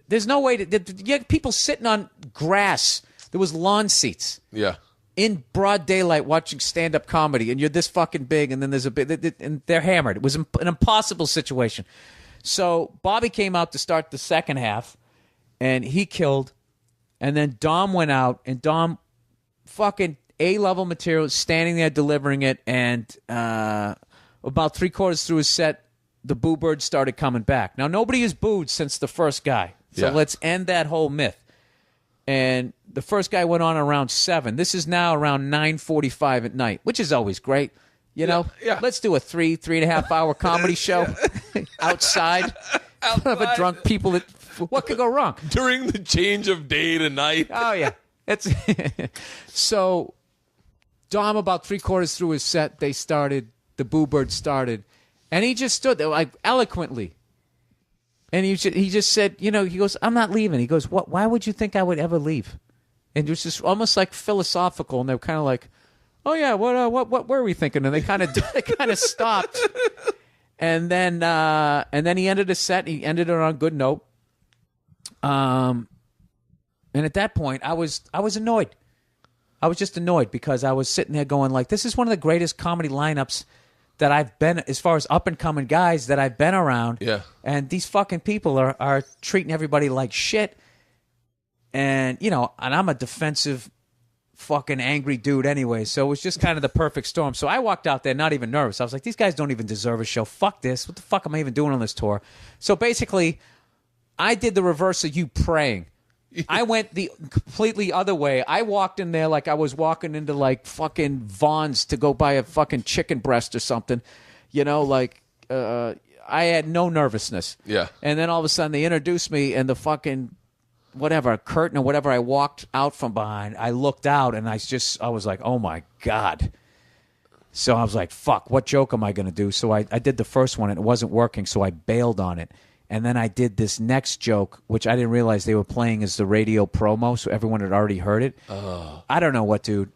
There's no way to. You had people sitting on grass. There was lawn seats. Yeah. In broad daylight watching stand-up comedy, and you're this fucking big, and then there's a bit, and they're hammered. It was an impossible situation. So Bobby came out to start the second half, and he killed, and then Dom went out, and Dom fucking A-level material, standing there delivering it, and about three-quarters through his set, the boo bird started coming back. Now, nobody has booed since the first guy, so let's end that whole myth. And the first guy went on around 7. This is now around 9:45 at night, which is always great. You know, let's do a 3.5 hour comedy show outside of a drunk people. What could go wrong? During the change of day to night. Oh, yeah. So Dom, about three-quarters through his set, the boo bird started, and he just stood there like eloquently. And he just said, you know, he goes, I'm not leaving. He goes, what? Why would you think I would ever leave? And it was just almost like philosophical, and they were kind of like, oh yeah, what were we thinking? And they kind of stopped, and then he ended his set. He ended it on a good note. And at that point, I was annoyed. I was just annoyed because I was sitting there going like, this is one of the greatest comedy lineups that I've been, as far as up and coming guys that I've been around. Yeah. And these fucking people are treating everybody like shit. And, you know, and I'm a defensive fucking angry dude anyway. So it was just kind of the perfect storm. So I walked out there not even nervous. I was like, these guys don't even deserve a show. Fuck this. What the fuck am I even doing on this tour? So basically, I did the reverse of you praying. I went the completely other way. I walked in there like I was walking into like fucking Vaughn's to go buy a fucking chicken breast or something. You know, like I had no nervousness. Yeah. And then all of a sudden they introduced me and the fucking whatever curtain or whatever I walked out from behind. I looked out and I was like, oh my God. So I was like, fuck, what joke am I going to do? So I did the first one and it wasn't working, so I bailed on it. And then I did this next joke, which I didn't realize they were playing as the radio promo, so everyone had already heard it. Oh. I don't know what, dude.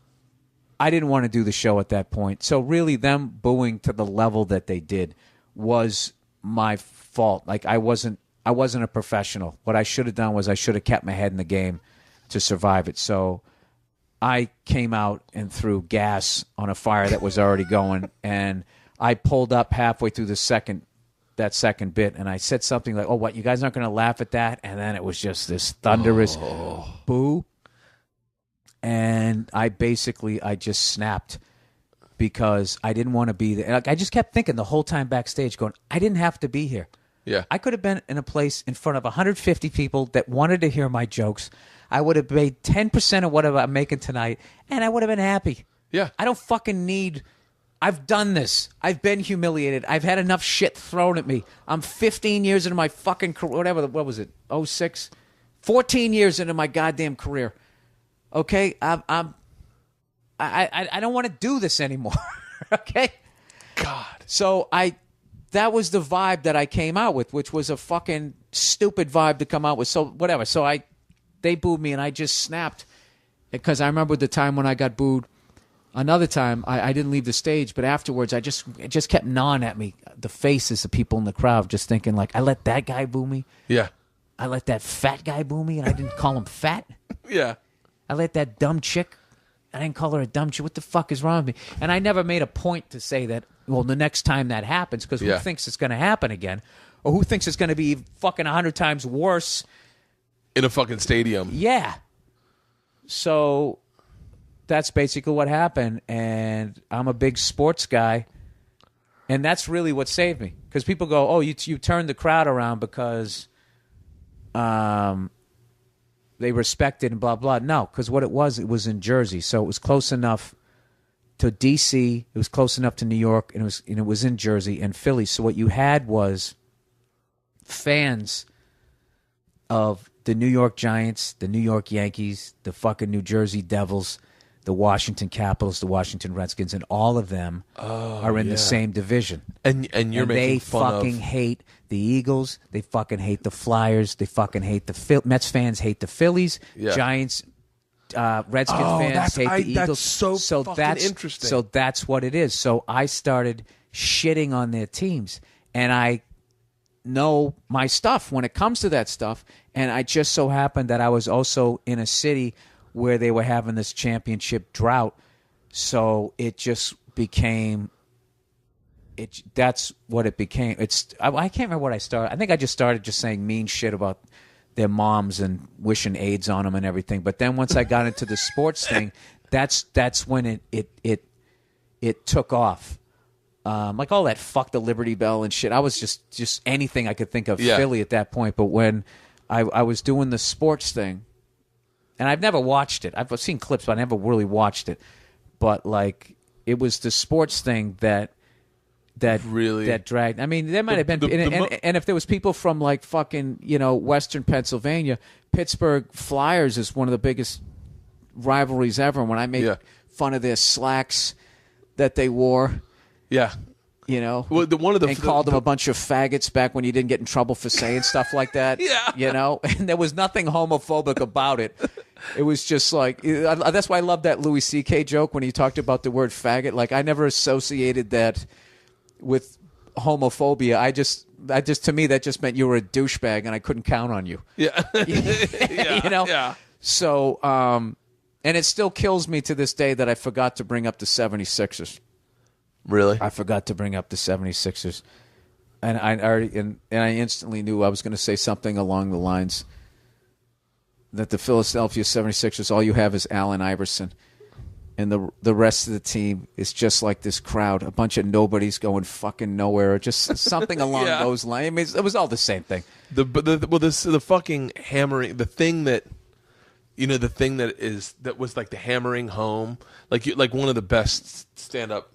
I didn't want to do the show at that point. So really them booing to the level that they did was my fault. Like I wasn't a professional. What I should have done was I should have kept my head in the game to survive it. So I came out and threw gas on a fire that was already going, and I pulled up halfway through that second bit, and I said something like, oh, what, you guys aren't going to laugh at that? And then it was just this thunderous boo. And I just snapped because I didn't want to be there. Like, I just kept thinking the whole time backstage going, I didn't have to be here. Yeah. I could have been in a place in front of 150 people that wanted to hear my jokes. I would have made 10% of what I'm making tonight, and I would have been happy. Yeah. I don't fucking need... I've done this. I've been humiliated. I've had enough shit thrown at me. I'm 15 years into my fucking career. Whatever. What was it? 06? 14 years into my goddamn career. Okay? I don't want to do this anymore. Okay? God. So that was the vibe that I came out with, which was a fucking stupid vibe to come out with. So whatever. So they booed me and I just snapped because I remember the time when I got booed. Another time, I didn't leave the stage, but afterwards, it just kept gnawing at me, the faces of people in the crowd, just thinking, like, I let that guy boo me. Yeah. I let that fat guy boo me, and I didn't call him fat. Yeah. I let that dumb chick, I didn't call her a dumb chick. What the fuck is wrong with me? And I never made a point to say that, well, the next time that happens, because who thinks it's going to happen again? Or who thinks it's going to be fucking 100 times worse? In a fucking stadium. Yeah. So... that's basically what happened, and I'm a big sports guy, and that's really what saved me. Because people go, oh, you turned the crowd around because they respected and blah, blah. No, because what it was in Jersey, so it was close enough to D.C., it was close enough to New York, and it was in Jersey and Philly. So what you had was fans of the New York Giants, the New York Yankees, the fucking New Jersey Devils, the Washington Capitals, the Washington Redskins, and all of them are in the same division. And you're making fun of... They fucking hate the Eagles. They fucking hate the Flyers. They fucking hate the Mets fans hate the Phillies. Yeah. Giants, Redskins fans hate the Eagles. That's so fucking interesting. So that's what it is. So I started shitting on their teams, and I know my stuff when it comes to that stuff, and I just so happened that I was also in a city where they were having this championship drought, so it just became. That's what it became. I can't remember what I started. I think I just started just saying mean shit about their moms and wishing AIDS on them and everything. But then once I got into the sports thing, that's when it took off. Like all that fuck the Liberty Bell and shit. I was just anything I could think of Philly at that point. But when I was doing the sports thing. And I've never watched it. I've seen clips, but I never really watched it. But like, it was the sports thing that dragged. I mean, there might have been, and if there was people from like fucking Western Pennsylvania, Pittsburgh Flyers is one of the biggest rivalries ever. When I made fun of their slacks that they wore, well, called them a bunch of faggots back when you didn't get in trouble for saying stuff like that. And there was nothing homophobic about it. It was just like, that's why I love that Louis C.K. joke when he talked about the word faggot. Like, I never associated that with homophobia. I just to me that just meant you were a douchebag and I couldn't count on you. So and it still kills me to this day that I forgot to bring up the 76ers. Really? I forgot to bring up the 76ers. And I instantly knew I was going to say something along the lines that the Philadelphia 76ers, all you have is Allen Iverson. And the rest of the team is just like this crowd, a bunch of nobodies going fucking nowhere, or just something along those lines. I mean, it was all the same thing. The fucking hammering, the thing that You know, the thing that was like the hammering home, like one of the best stand up,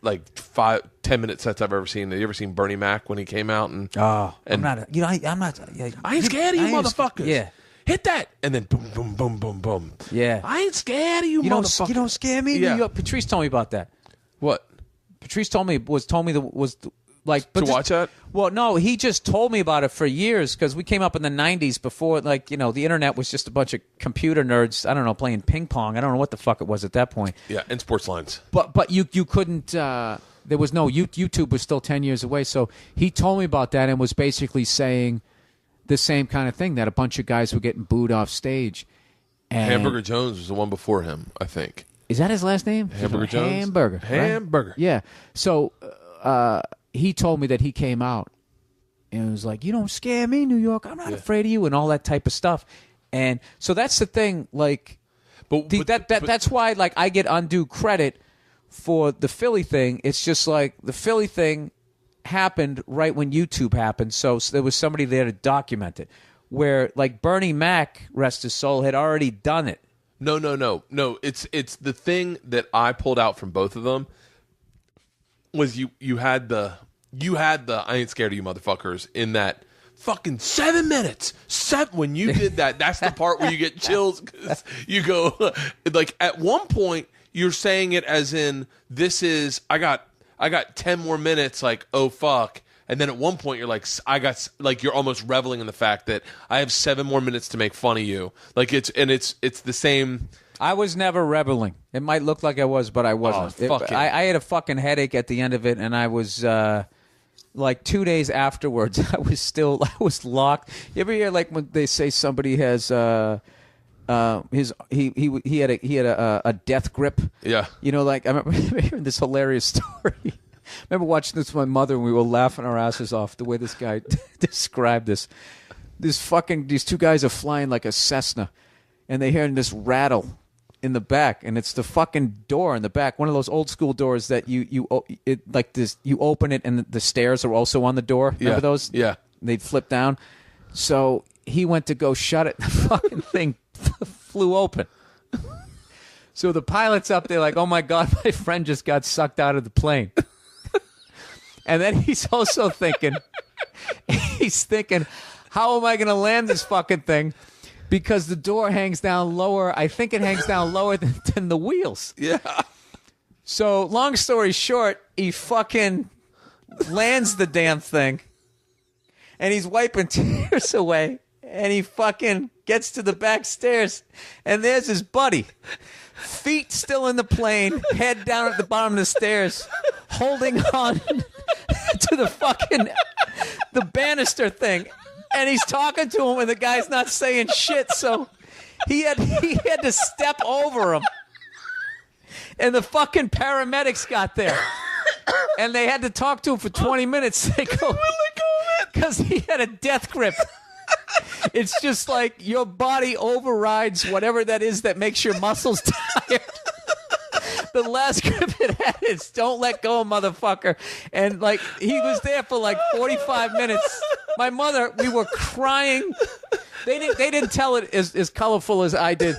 like 5-10 minute sets I've ever seen. Have you ever seen Bernie Mac when he came out? And I'm not. I'm not. I ain't scared of you, motherfuckers. Yeah. Hit that, and then boom, boom, boom, boom, boom. Yeah. I ain't scared of you, motherfuckers. You don't scare me. Yeah. Patrice told me about that. What? Patrice told me like To watch that? Well, no, he just told me about it for years because we came up in the 90s before, like, you know, the internet was just a bunch of computer nerds, I don't know, playing ping pong. I don't know what the fuck it was at that point. Yeah, and sports lines. But you couldn't, there was no, YouTube was still 10 years away. So he told me about that and was basically saying the same kind of thing, that a bunch of guys were getting booed off stage. And Hamburger Jones was the one before him, I think. Is that his last name? Hamburger Jones? Hamburger. Right? Hamburger. Yeah. So he told me that he came out and was like, you don't scare me, New York. I'm not afraid of you, and all that type of stuff. And so that's the thing. Like, that's why, like, I get undue credit for the Philly thing. It's just like the Philly thing happened right when YouTube happened. So there was somebody there to document it. Where, like, Bernie Mac, rest his soul, had already done it. No. It's the thing that I pulled out from both of them was you had the I ain't scared of you motherfuckers in that fucking 7 minutes. When you did that, that's the part where you get chills because you go like at one point you're saying it as in this is I got 10 more minutes, like, oh fuck. And then at one point you're like, you're almost reveling in the fact that I have 7 more minutes to make fun of you. Like it's the same. I was never reveling. It might look like I was, but I wasn't. I had a fucking headache at the end of it, and I was like 2 days afterwards. I was locked. You ever hear like when they say somebody has he had a death grip? Yeah. You know, like I remember hearing this hilarious story. I remember watching this with my mother, and we were laughing our asses off the way this guy described this. These two guys are flying like a Cessna, and they hearing this rattle in the back, and it's the fucking door in the back, one of those old school doors that you open it, and the stairs are also on the door. Remember those? Yeah. They'd flip down. So he went to go shut it, and the fucking thing flew open. So the pilot's up there like, oh my God, my friend just got sucked out of the plane. And then he's also thinking, how am I going to land this fucking thing? Because the door hangs down lower. I think it hangs down lower than the wheels. Yeah. So long story short, he fucking lands the damn thing. And he's wiping tears away. And he fucking gets to the back stairs. And there's his buddy. Feet still in the plane. Head down at the bottom of the stairs. Holding on to the banister thing. And he's talking to him, and the guy's not saying shit. So he had to step over him. And the fucking paramedics got there. And they had to talk to him for 20 minutes. They go, because he had a death grip. It's just like your body overrides whatever that is that makes your muscles tired. The last grip it had is don't let go, motherfucker. And like he was there for like 45 minutes. My mother, we were crying. They didn't tell it as colorful as I did.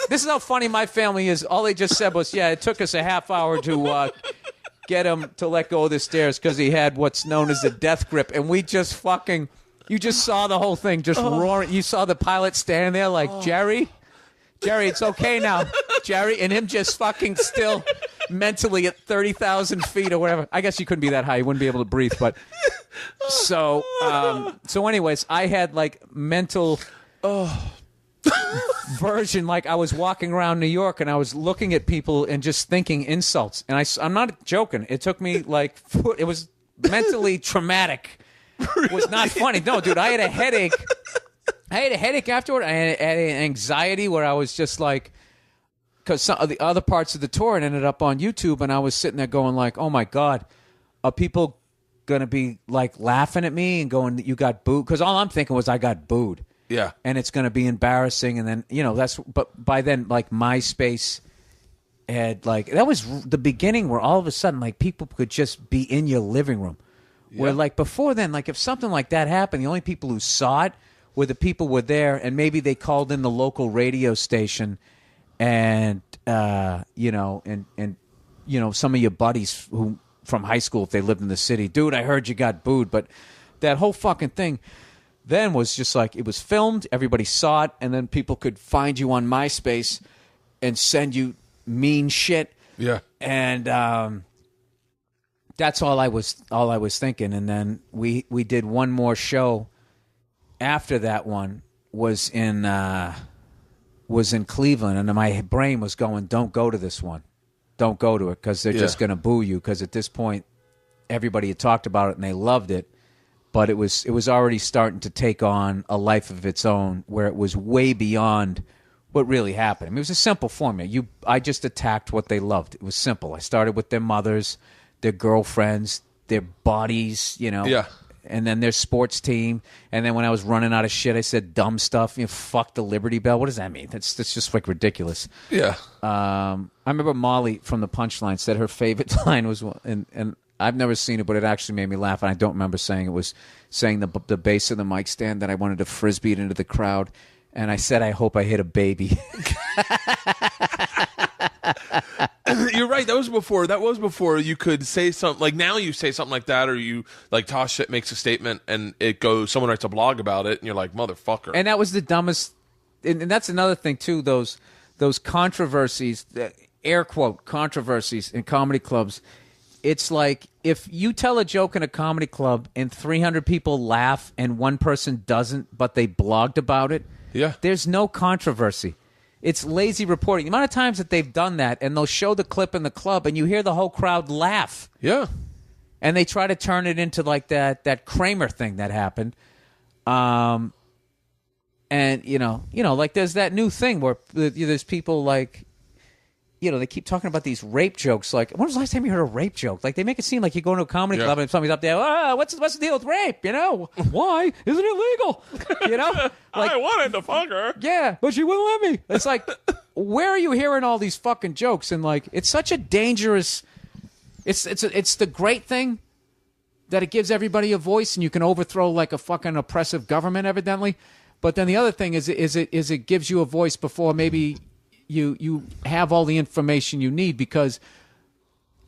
This is how funny my family is. All they just said was, yeah, it took us a half hour to get him to let go of the stairs because he had what's known as a death grip. And we just fucking, you just saw the whole thing just roaring. You saw the pilot standing there like, Jerry, it's okay now, Jerry, and him just fucking still mentally at 30,000 feet or whatever. I guess you couldn't be that high; you wouldn't be able to breathe. But so anyways, I had like mental version, like I was walking around New York and I was looking at people and just thinking insults, and I'm not joking. It took me like it was mentally traumatic. It was not funny. No, dude, I had a headache. Afterward. I had anxiety where I was just like, because some of the other parts of the tour ended up on YouTube, and I was sitting there going like, oh my God, are people going to be like laughing at me and going, you got booed? Because all I'm thinking was I got booed. Yeah. And it's going to be embarrassing. And then, but by then, like MySpace had like, that was the beginning where all of a sudden, like people could just be in your living room. Yeah. Where like before then, like if something like that happened, the only people who saw it where the people were there, and maybe they called in the local radio station, and you know, and you know, some of your buddies who from high school, if they lived in the city, dude, I heard you got booed. But that whole fucking thing then was just like, it was filmed, everybody saw it, and then people could find you on MySpace and send you mean shit. Yeah. And that's all I was thinking. And then we did one more show after that one was in Cleveland, and my brain was going, don't go to this one. Don't go to it, because they're just going to boo you, because at this point everybody had talked about it and they loved it, but it was already starting to take on a life of its own, where it was way beyond what really happened. I mean, it was a simple formula. I just attacked what they loved. It was simple. I started with their mothers, their girlfriends, their bodies, you know. Yeah. And then their sports team. And then when I was running out of shit, I said dumb stuff. You know, fuck the Liberty Bell. What does that mean? That's just like ridiculous. Yeah. I remember Molly from the Punchline said her favorite line was, and I've never seen it, but it actually made me laugh, and I don't remember saying it, was saying the base of the mic stand that I wanted to frisbee it into the crowd. And I said, I hope I hit a baby. You're right. That was before you could say something. Like, now you say something like that, or you, like, Tosh makes a statement and it goes, someone writes a blog about it, and you're like, motherfucker. And that was the dumbest. And that's another thing, too, those controversies, air quote, controversies in comedy clubs. It's like, if you tell a joke in a comedy club and 300 people laugh and one person doesn't, but they blogged about it, yeah, there's no controversy. It's lazy reporting. The amount of times that they've done that, and they'll show the clip in the club, and you hear the whole crowd laugh. Yeah. And they try to turn it into like that Kramer thing that happened. And, you know, like there's that new thing where there's people like, you know, they keep talking about these rape jokes. Like, when was the last time you heard a rape joke? Like, they make it seem like you go into a comedy club and somebody's up there, what's the deal with rape? You know, why isn't it legal? You know, like, I wanted to fuck her. Yeah, but she wouldn't let me. It's like, where are you hearing all these fucking jokes? And like, it's such a dangerous. It's the great thing that it gives everybody a voice, and you can overthrow like a fucking oppressive government, evidently. But then the other thing is it gives you a voice before maybe you have all the information you need, because,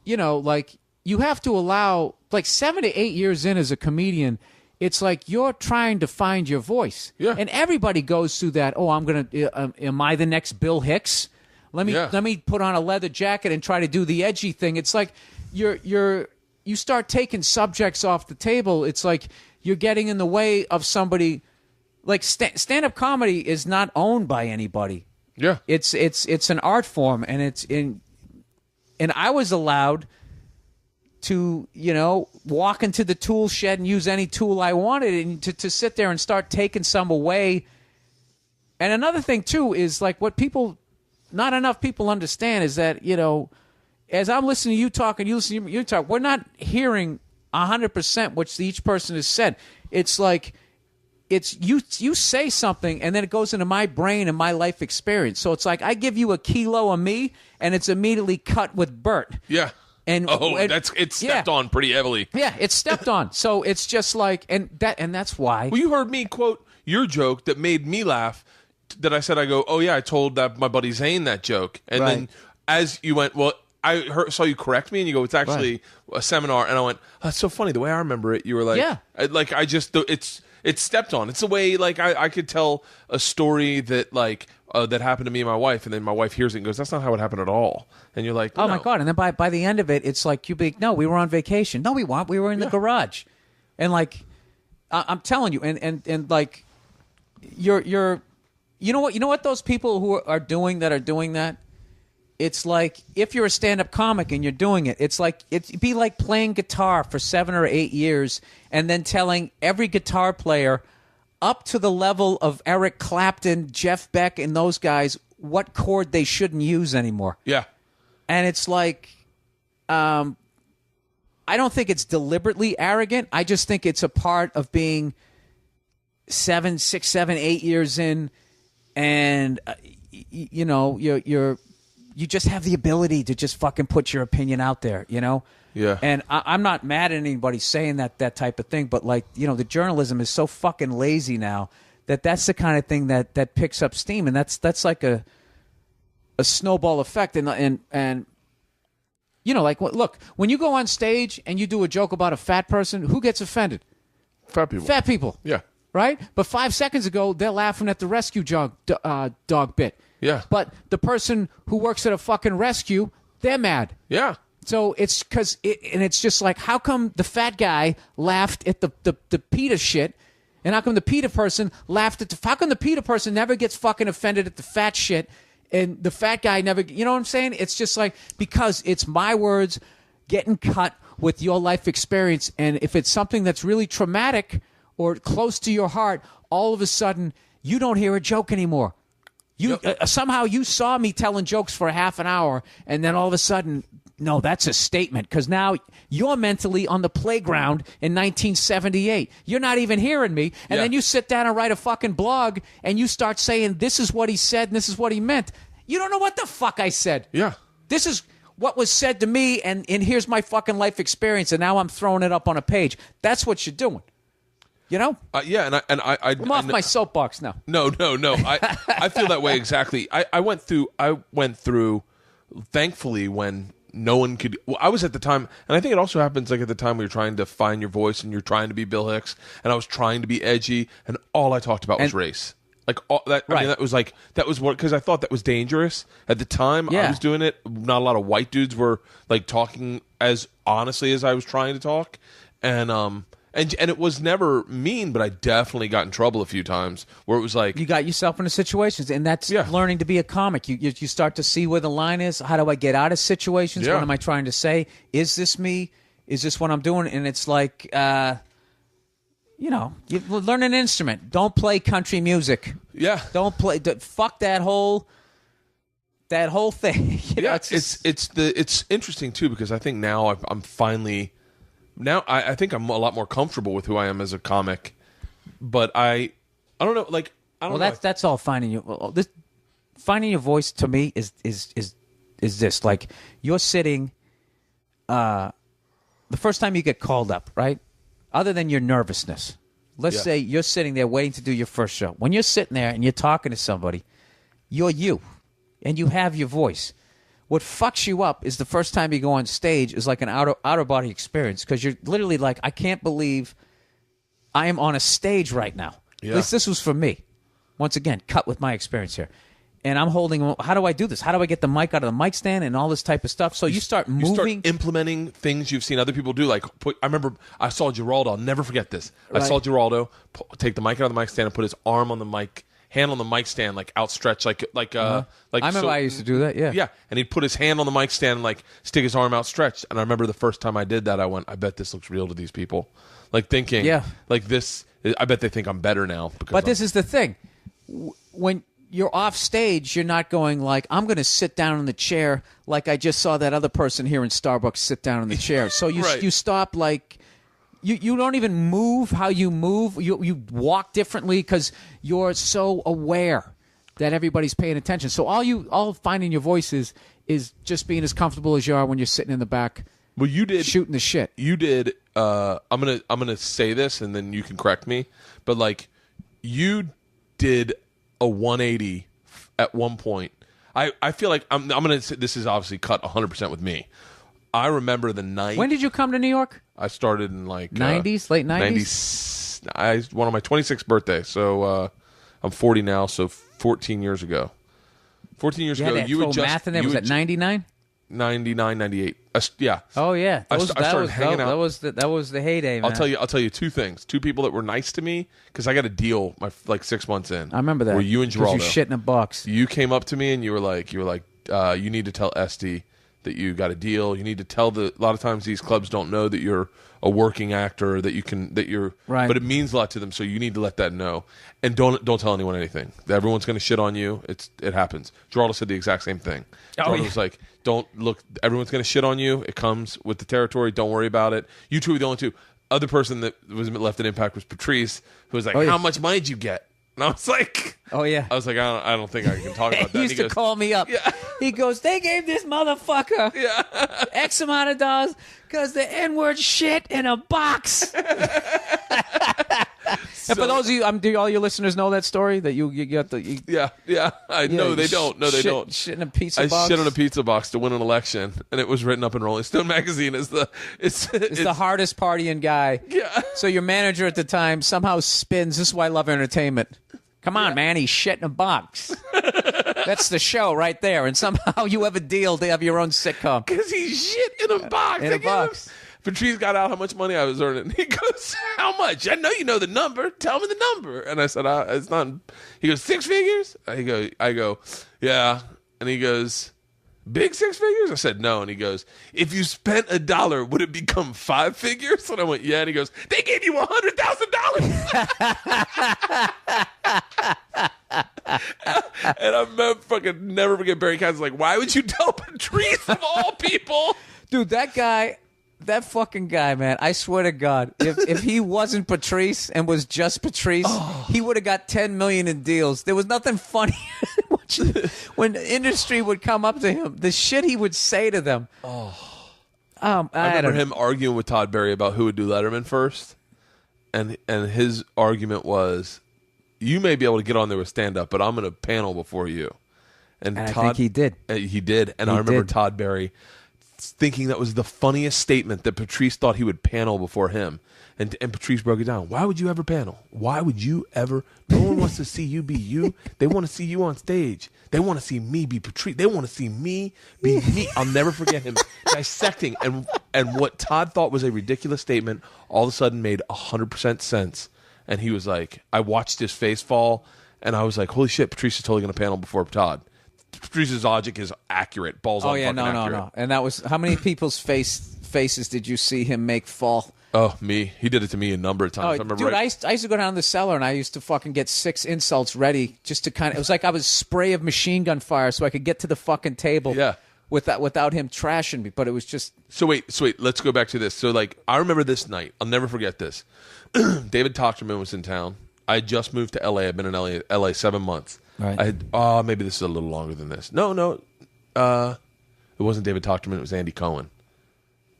you know, like, you have to allow, like, 7 to 8 years in as a comedian, it's like you're trying to find your voice. Yeah. And everybody goes through that, am I the next Bill Hicks? Let me put on a leather jacket and try to do the edgy thing. It's like you start taking subjects off the table. It's like you're getting in the way of somebody. Like, stand-up comedy is not owned by anybody. Yeah, it's an art form, and and I was allowed to, you know, walk into the tool shed and use any tool I wanted, and to sit there and start taking some away. And another thing too is, like, what not enough people understand is that, you know, as I'm listening to you talk and you listen to you talk, we're not hearing 100% what each person has said. It's like, it's you say something, and then it goes into my brain and my life experience. So it's like, I give you a kilo of me, and it's immediately cut with Bert. Yeah. And it's stepped on pretty heavily. Yeah, it's stepped on. So it's just like, and that's why. Well, you heard me quote your joke that made me laugh. That I said, I go, oh yeah, I told my buddy Zane that joke, and then as you went, well, I saw you correct me, and you go, it's actually a seminar, and I went, oh, that's so funny. The way I remember it, you were like, yeah, it's stepped on. It's the way, like, I could tell a story that, like, that happened to me and my wife, and then my wife hears it and goes, that's not how it happened at all. And you're like, oh my God. And then by the end of it, it's like, no, we were on vacation. No, we weren't. We were in the garage. And, like, I'm telling you, and like, you know what those people who are doing that, it's like, if you're a stand-up comic and you're doing it, it'd be like playing guitar for 7 or 8 years and then telling every guitar player up to the level of Eric Clapton, Jeff Beck, and those guys what chord they shouldn't use anymore. Yeah. And it's like, I don't think it's deliberately arrogant. I just think it's a part of being 7, 6, 7, 8 years in, and you know, you just have the ability to just fucking put your opinion out there, you know? Yeah. And I'm not mad at anybody saying that type of thing, but, like, you know, the journalism is so fucking lazy now that's the kind of thing that picks up steam, and that's like a snowball effect, and you know, like look, when you go on stage and you do a joke about a fat person, who gets offended? Fat people. Fat people. Yeah. Right? But 5 seconds ago, they're laughing at the rescue dog bit. Yeah. But the person who works at a fucking rescue, they're mad. Yeah. So it's because and it's just like, how come the fat guy laughed at the PETA shit, and how come the PETA person laughed at how come the PETA person never gets fucking offended at the fat shit, and the fat guy never, you know what I'm saying? It's just like, because it's my words getting cut with your life experience, and if it's something that's really traumatic or close to your heart, all of a sudden you don't hear a joke anymore. You somehow you saw me telling jokes for a half an hour, and then all of a sudden, no, that's a statement, because now you're mentally on the playground in 1978. You're not even hearing me, and then you sit down and write a fucking blog, and you start saying, this is what he said, and this is what he meant. You don't know what the fuck I said. Yeah. This is what was said to me, and here's my fucking life experience, and now I'm throwing it up on a page. That's what you're doing. You know? Yeah, I'm off my soapbox now. No. I feel that way exactly. I went through, thankfully, when no one could. Well, I was at the time, and I think it also happens like at the time where you're trying to find your voice and you're trying to be Bill Hicks, and I was trying to be edgy, and all I talked about was race. Like all that. Right. I mean, that was what, because I thought that was dangerous at the time. Yeah. I was doing it. Not a lot of white dudes were like talking as honestly as I was trying to talk, and it was never mean, but I definitely got in trouble a few times where it was like, you got yourself into situations, and that's learning to be a comic. You start to see where the line is. How do I get out of situations? Yeah. What am I trying to say? Is this me? Is this what I'm doing? And it's like, you know, you learn an instrument. Don't play country music. yeah, Don't play. Fuck that whole thing. You know, it's interesting too, because I think now I'm finally. Now I think I'm a lot more comfortable with who I am as a comic, but I don't know. Like I don't know. Well, that's all finding you. Finding your voice to me is this, like, you're sitting. The first time you get called up, right? Other than your nervousness, let's say you're sitting there waiting to do your first show. When you're sitting there and you're talking to somebody, you're you, and you have your voice. What fucks you up is the first time you go on stage is like an outer body experience, because you're literally like, I can't believe I am on a stage right now. Yeah. At least this was for me. Once again, cut with my experience here. And I'm holding, how do I do this? How do I get the mic out of the mic stand and all this type of stuff? So you start moving. You start implementing things you've seen other people do. Like, I remember I saw Geraldo. I'll never forget this. Right. I saw Geraldo take the mic out of the mic stand and put his arm on the mic, hand on the mic stand, like outstretched, like I remember I used to do that. Yeah. And he'd put his hand on the mic stand and like stick his arm outstretched. And I remember the first time I did that, I went, I bet this looks real to these people. Like thinking, like this. I bet they think I'm better now. But this is the thing. When you're off stage, you're not going like, I'm going to sit down in the chair like I just saw that other person here in Starbucks sit down in the chair. So you Right. you stop, like, you don't even move how you move. You walk differently because you're so aware that everybody's paying attention. So all finding your voice is just being as comfortable as you are when you're sitting in the back. Well, you did shooting the shit. You did. I'm gonna say this, and then you can correct me. But like, you did a 180 at one point. I feel like I'm gonna say, this is obviously cut 100% with me. I remember the night. When did you come to New York? I started in like 90s, late 90s. 90s. I went on my 26th birthday, so I'm 40 now. So 14 years ago. 14 years ago, you would just math in there. Was it 99? 99, 98. Yeah. Oh yeah. I started hanging out. That was the heyday, man. I'll tell you two things. Two people that were nice to me, because I got a deal like 6 months in. I remember that. Were you and Geraldo? You shit in a box. You came up to me and you were like, you need to tell Esty that you got a deal. You need to tell a lot of times these clubs don't know that you're a working actor, that you're right. But it means a lot to them, so you need to let that know. And don't tell anyone anything. Everyone's going to shit on you. It happens. Geraldo said the exact same thing. Geraldo was like, don't look. Everyone's going to shit on you. It comes with the territory. Don't worry about it. You two are the only two. Other person that was left an impact was Patrice, who was like, how much money did you get? And I was like, I don't think I can talk about that. He used to call me up. Yeah. He goes, they gave this motherfucker X amount of dollars because the N-word shit in a box. And for those of you, do all your listeners know that story that you got the? Yeah. I know they don't. No, they don't. Shit in a pizza box. I shit on a pizza box to win an election, and it was written up in Rolling Stone magazine as it's the hardest partying guy. Yeah. So your manager at the time somehow spins. This is why I love entertainment. Come on, man. He's shit in a box. That's the show right there. And somehow you have a deal to have your own sitcom. Because he's shit in a box. In a box. Patrice got out how much money I was earning. He goes, how much? I know you know the number. Tell me the number. And I said, it's not. He goes, 6 figures? I go, yeah. And he goes, big 6 figures? I said, no. And he goes, if you spent $1, would it become 5 figures? And I went, yeah. And he goes, they gave you $100,000. And I fucking never forget Bertcast like, why would you tell Patrice of all people? Dude, that fucking guy, man, I swear to God, if he wasn't Patrice and was just Patrice, he would have got 10 million in deals. There was nothing funny when the industry would come up to him, the shit he would say to them. I remember him arguing with Todd Berry about who would do Letterman first, and his argument was, you may be able to get on there with stand-up, but I'm going to panel before you. And Todd, I think he did. He did, and I remember Todd Berry thinking that was the funniest statement, that Patrice thought he would panel before him. And Patrice broke it down. Why would you ever panel? Why would you ever? No one wants to see you be you. They want to see you on stage. They want to see me be Patrice. They want to see me be me. I'll never forget him dissecting. And what Todd thought was a ridiculous statement all of a sudden made 100% sense. And he was like, I watched his face fall, and I was like, holy shit, Patrice is totally going to panel before Todd. Patrice's logic is accurate. Balls on fucking accurate. No. And that was, how many people's faces did you see him make fall? Oh, me. He did it to me a number of times. Oh, I remember dude, I used to go down the cellar, and I used to fucking get 6 insults ready just to kind of, it was like I was spray of machine gun fire so I could get to the fucking table without him trashing me, but it was just... So wait, let's go back to this. So, like, I remember this night. I'll never forget this. David Tochterman was in town. I had just moved to L.A. I've been in L.A. 7 months. Right. I had, maybe this is a little longer than this. No, it wasn't David Tochterman. It was Andy Cohen.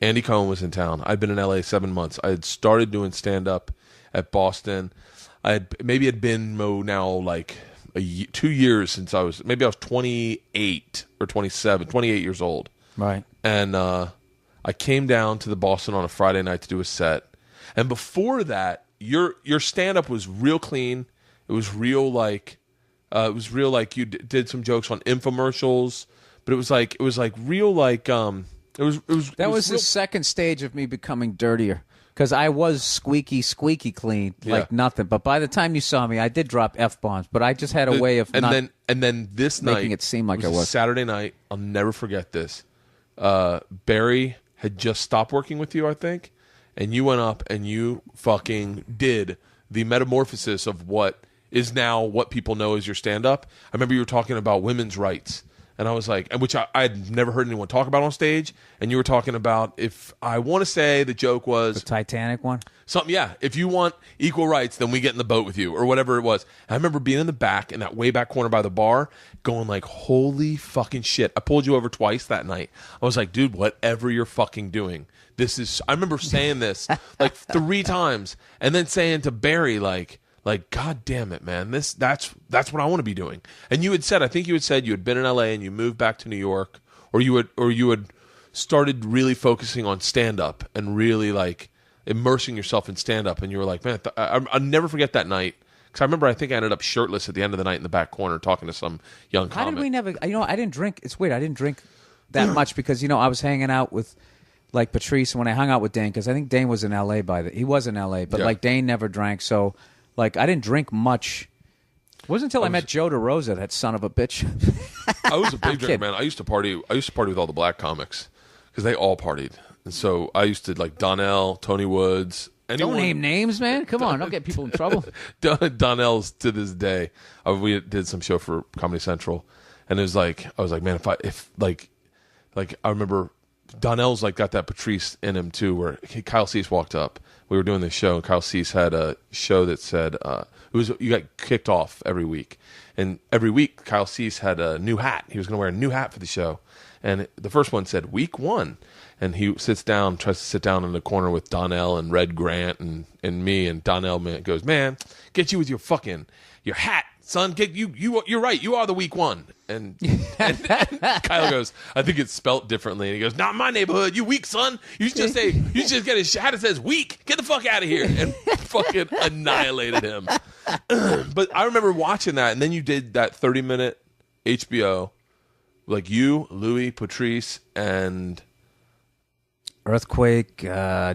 Andy Cohen was in town. I'd been in L.A. 7 months. I had started doing stand-up at Boston. It had been now like 2 years since I was 28 or 27, 28 years old. Right. And I came down to the Boston on a Friday night to do a set. And before that, your stand-up was real clean. It was real like you did some jokes on infomercials, but it was real like That was the second stage of me becoming dirtier, because I was squeaky clean, like nothing. But by the time you saw me, I did drop F-bombs, but I just had a way of then this night making it seem like I was. Saturday night. I'll never forget this. Barry had just stopped working with you, I think, and you went up and you fucking did the metamorphosis of what is now what people know as your stand-up. I remember you were talking about women's rights. And I was like, which I had never heard anyone talk about on stage. And you were talking about, if I want to say the joke was... The Titanic one? Something, yeah. If you want equal rights, then we get in the boat with you, or whatever it was. And I remember being in the back, in that way back corner by the bar, going like, holy fucking shit. I pulled you over twice that night. I was like, dude, whatever you're fucking doing. This is... I remember saying this like 3 times. And then saying to Barry, like, God damn it, man! That's what I want to be doing. And you had said, I think you had been in LA and you moved back to New York, or you had started really focusing on stand up and really like immersing yourself in stand up. And you were like, man, I'll never forget that night, because I remember I think I ended up shirtless at the end of the night in the back corner talking to some young comic. How did we never? I didn't drink. It's weird. I didn't drink that much because I was hanging out with like Patrice, and when I hung out with Dane, because I think Dane was in LA he was in LA, but like Dane never drank, so. Like, I didn't drink much. It wasn't until I met Joe DeRosa, that son of a bitch. I was a big drinker, man. I used to party with all the black comics, because they all partied. And so I used to, like, Donnell, Tony Woods. Don't name names, man. Come on. Don't get people in trouble. Donnell's, to this day. We did some show for Comedy Central. And it was like, I was like, man, if I remember Donnell's, like, got that Patrice in him, too, where Kyle Cease walked up. We were doing this show, and Kyle Cease had a show that said you got kicked off every week, and every week Kyle Cease had a new hat. He was going to wear a new hat for the show, and the first one said week 1, and he tries to sit down in the corner with Donnell and Red Grant and me, and Donnell goes, man, get you with your hat, son. Get you're right. You are the weak one. And Kyle goes, I think it's spelt differently. And he goes, not in my neighborhood. You weak, son. You should just get his hat that says weak. Get the fuck out of here. And fucking annihilated him. But I remember watching that, and then you did that 30-minute HBO, like you, Louis, Patrice, and Earthquake,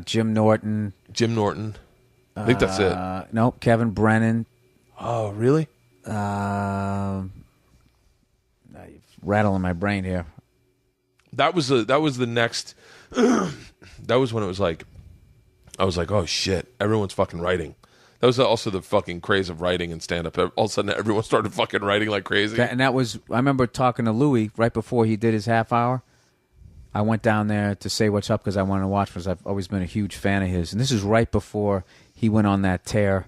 Jim Norton. I think that's it. No, Kevin Brennan. Oh, really? Rattling my brain here. That was the next. That was when it was like, I was like, oh shit, everyone's fucking writing. That was also the fucking craze of writing and stand up. All of a sudden, everyone started fucking writing like crazy. That was. I remember talking to Louis right before he did his half hour. I went down there to say what's up because I wanted to watch, because I've always been a huge fan of his. And this is right before he went on that tear.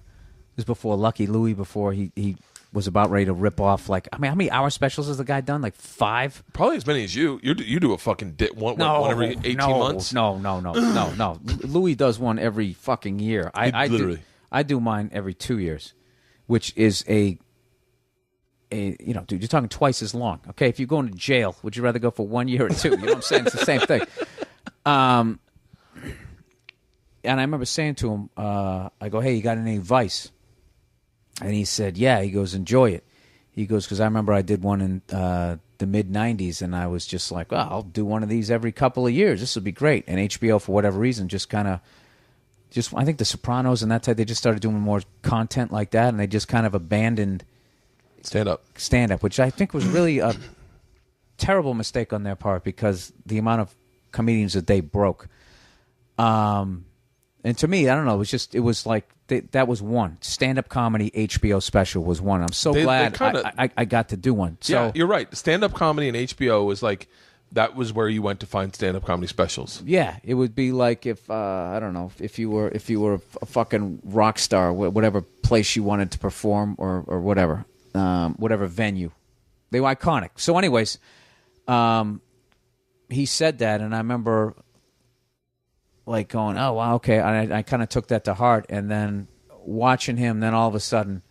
This is before Lucky Louie, before he was about ready to rip off, like, I mean, how many hour specials has the guy done? Like 5? Probably as many as you. You do a fucking one every 18 months? No. Louis does one every fucking year. I do mine every 2 years, which is a dude, you're talking twice as long. Okay, if you're going to jail, would you rather go for 1 year or 2? You know what I'm saying? It's the same thing. And I remember saying to him, I go, hey, you got any advice? And he said, yeah. He goes, enjoy it. He goes, because I remember I did one in the mid-'90s, and I was just like, well, I'll do one of these every couple of years. This would be great. And HBO, for whatever reason, I think The Sopranos and that type, they just started doing more content like that, and they just kind of abandoned stand-up, which I think was really a terrible mistake on their part, because the amount of comedians that they broke. And to me, I don't know, it was like that was one. Stand-up comedy HBO special was one. I'm so glad I got to do one. So, yeah, you're right. Stand-up comedy and HBO was like, that was where you went to find stand-up comedy specials. Yeah, it would be like if I don't know, if you were a fucking rock star, whatever place you wanted to perform, or whatever venue, they were iconic. So, anyways, he said that, and I remember like going, oh wow, okay. I kind of took that to heart, and then watching him, then all of a sudden,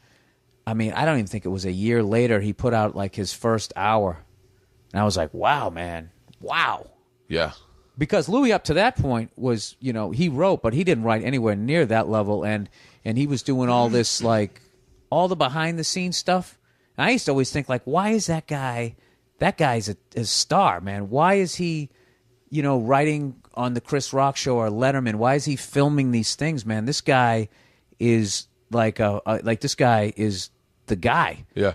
I mean, I don't even think it was a year later, he put out like his first hour. And I was like, wow, man. Wow. Yeah. Because Louis, up to that point, was, he wrote, but he didn't write anywhere near that level. And he was doing all this, like, all the behind-the-scenes stuff. And I used to always think, like, why is that guy's a star, man. Why is he, writing on the Chris Rock show or Letterman? Why is he filming these things, man? This guy is this guy is the guy. Yeah.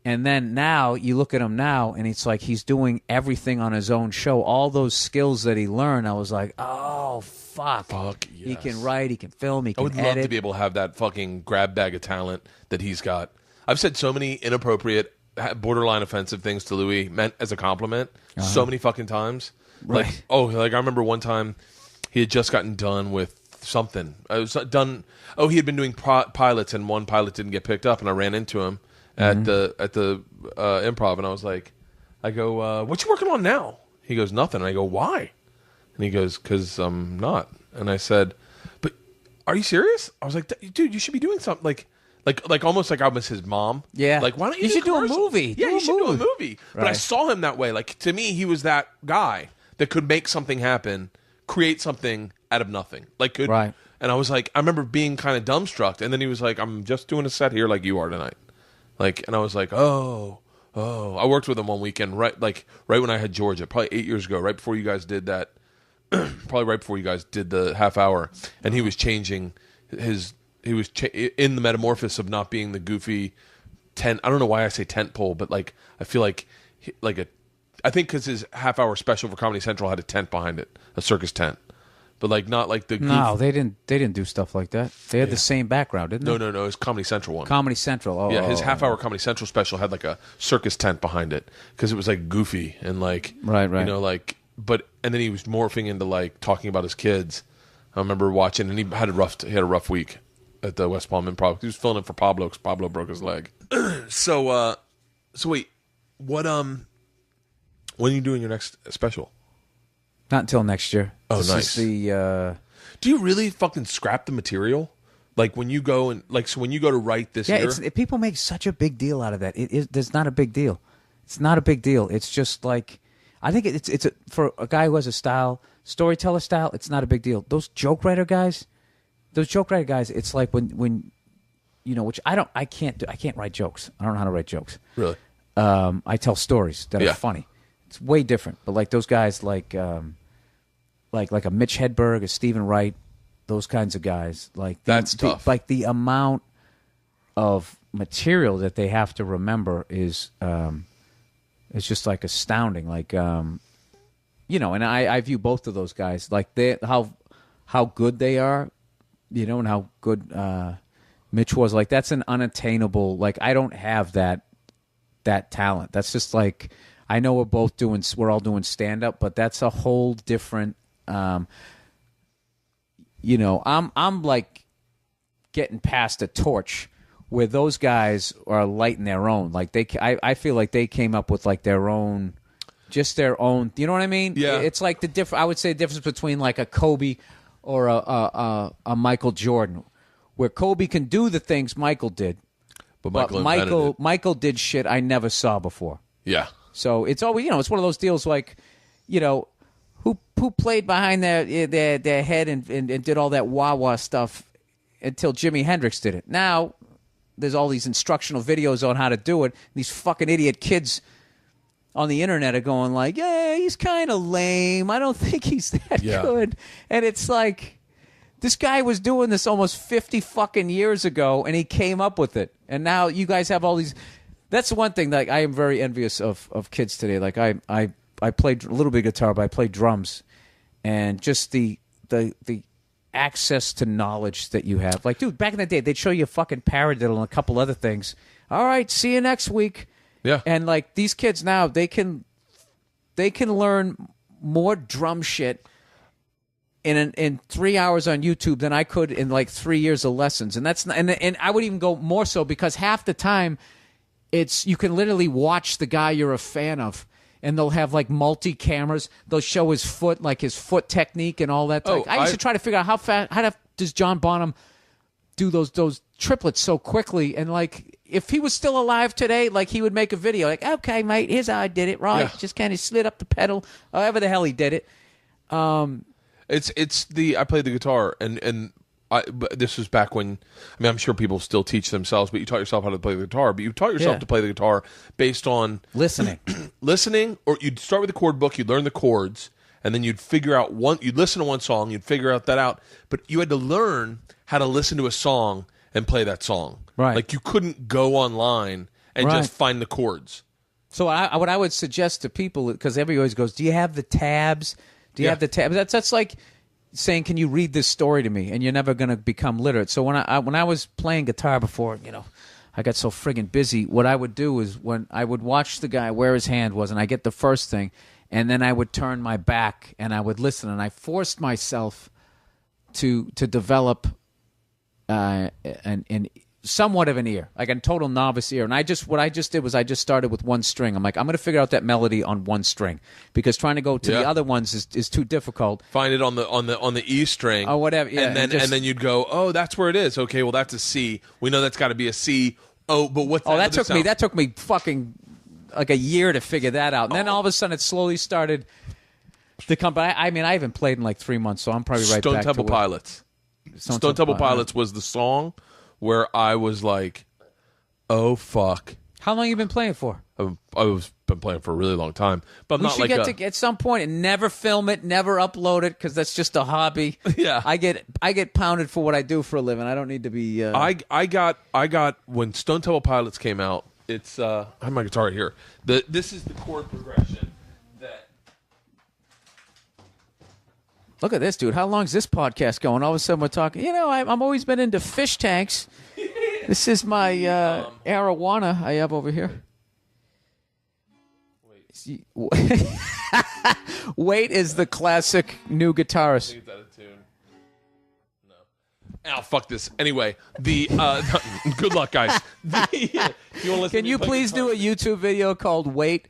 And then now you look at him now, and it's like he's doing everything on his own show. All those skills that he learned, I was like, oh, fuck. Yes. He can write, he can film, he can edit. I would love to be able to have that fucking grab bag of talent that he's got. I've said so many inappropriate, borderline offensive things to Louis, meant as a compliment, so many fucking times. Right. Like I remember one time he had just gotten done with something. I was done. Oh, he had been doing pilots, and one pilot didn't get picked up, and I ran into him at the Improv, and I was like, I go, what you working on now? He goes, nothing. And I go, why? And he goes, because I'm not. And I said, but are you serious? I was like, dude, you should be doing something like almost like I was his mom. Yeah. Like, why don't you should do a movie? Yeah, you should do a movie. But I Right. saw him that way. Like, to me, he was that guy that could make something happen, create something out of nothing. Like, could. Right. And I was like, I remember being kind of dumbstruck. And then he was like, I'm just doing a set here like you are tonight. Like, and I was like, oh. I worked with him one weekend, right when I had Georgia, probably 8 years ago, right before you guys did that, probably right before you guys did the half hour. And he was changing in the metamorphosis of not being the goofy tent. I don't know why I say tent pole, but like, I feel I think because his half hour special for Comedy Central had a tent behind it, a circus tent. But like not like the No, they didn't do stuff like that. They had the same background, didn't they? No, it was Comedy Central one. Comedy Central. Oh, yeah, his half hour Comedy Central special had like a circus tent behind it because it was like goofy and like Right. And then he was morphing into like talking about his kids. I remember watching, and he had a rough week at the West Palm Improv. He was filling in for Pablo because Pablo broke his leg. So wait, what when are you doing your next special? Not until next year. Oh, This nice. is the Do you really fucking scrap the material? Like when you go and so when you go to write this year? people make such a big deal out of that. There's not a big deal. It's not a big deal. It's just like, I think for a guy who has a style, storyteller style, it's not a big deal. Those joke writer guys, it's like when which I can't write jokes. I don't know how to write jokes. Really? I tell stories that are funny. It's way different. But like those guys, like a Mitch Hedberg, a Stephen Wright, those kinds of guys, like that's tough. Like the amount of material that they have to remember is it's just like astounding. Like and I view both of those guys like how good they are, and how good Mitch was. Like that's an unattainable. Like I don't have that talent. That's just like, I know we're all doing stand up, but that's a whole different. I'm like getting past a torch where those guys are lighting their own. Like I feel like they came up with like their own. You know what I mean? Yeah. It's like I would say the difference between like a Kobe or a Michael Jordan, where Kobe can do the things Michael did, but Michael did shit I never saw before. Yeah. So it's always, it's one of those deals like, who played behind their head and did all that wah-wah stuff until Jimi Hendrix did it. Now there's all these instructional videos on how to do it. These fucking idiot kids on the internet are going like, yeah, he's kind of lame. I don't think he's that good. And it's like, this guy was doing this almost 50 fucking years ago, and he came up with it. And now you guys have all these. That's the one thing that I am very envious of kids today. Like I played a little bit of guitar, but I played drums, and just the access to knowledge that you have. Like, dude, back in the day, they'd show you a fucking paradiddle and a couple other things. All right, see you next week. Yeah. And like these kids now, they can learn more drum shit in 3 hours on YouTube than I could in like 3 years of lessons. And that's not, and I would even go more so, because half the time you can literally watch the guy you're a fan of, and they'll have like multi cameras. They'll show his foot, like his foot technique and all that. I used to try to figure out how does John Bonham do those triplets so quickly, and like if he was still alive today, like he would make a video like, okay, mate, here's how I did it, right? Yeah. Just kind of slid up the pedal, however the hell he did it. I played the guitar, and but this was back when, I'm sure people still teach themselves, but you taught yourself how to play the guitar. But you taught yourself to play the guitar based on listening, or you'd start with the chord book, you'd learn the chords, and then you'd figure out you'd listen to one song, you'd figure that out. But you had to learn how to listen to a song and play that song. Right. Like you couldn't go online and just find the chords. So what I would suggest to people, because everybody always goes, do you have the tabs? Do you have the tabs? That's like saying, can you read this story to me? And you're never going to become literate. So when I was playing guitar before, I got so friggin' busy, what I would do is when I would watch the guy where his hand was, and I get the first thing, and then I would turn my back and I would listen, and I forced myself to develop an somewhat of an ear, like a total novice ear. And what I just did was I just started with one string. I'm like, I'm going to figure out that melody on one string, because trying to go to the other ones is too difficult. Find it on the E string or whatever, and then you'd go, oh, that's where it is. Okay, well that's a C. We know that's got to be a C. Oh, but what's that? Oh, that took me fucking like a year to figure that out. And then all of a sudden it slowly started to come. But I haven't played in like 3 months, so I'm probably right back to Stone Temple Pilots. Stone Temple Pilots was the song where I was like, oh, fuck. How long have you been playing for? I've been playing for a really long time. But I'm we not should like at some point and never film it, never upload it, because that's just a hobby. Yeah. I get pounded for what I do for a living. I don't need to be... I got when Stone Temple Pilots came out, it's... I have my guitar here. This is the chord progression that... Look at this, dude. How long is this podcast going? All of a sudden we're talking... I'm always been into fish tanks. This is my arowana I have over here. Wait is the classic new guitarist. Is that a tune? No. Ow, fuck this. Anyway, good luck, guys. Can you please do a YouTube video called Wait?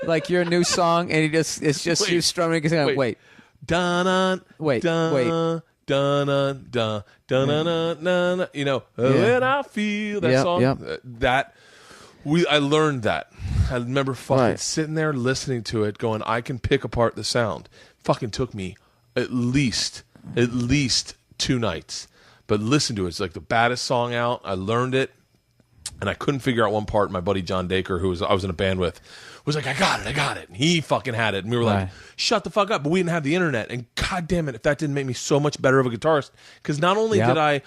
like your new song, and it's just you strumming. Wait. Dun Wait. dun dun dun dun dun dun. You know, when I feel that song. Yep. I learned that. I remember fucking sitting there listening to it, going, I can pick apart the sound. Fucking took me at least 2 nights. But listen to it. It's like the baddest song out. I learned it, and I couldn't figure out one part. My buddy John Dacre, I was in a band with, was like, I got it. And he fucking had it. And we were like, shut the fuck up. But we didn't have the internet. And god damn it, if that didn't make me so much better of a guitarist. Because not only did I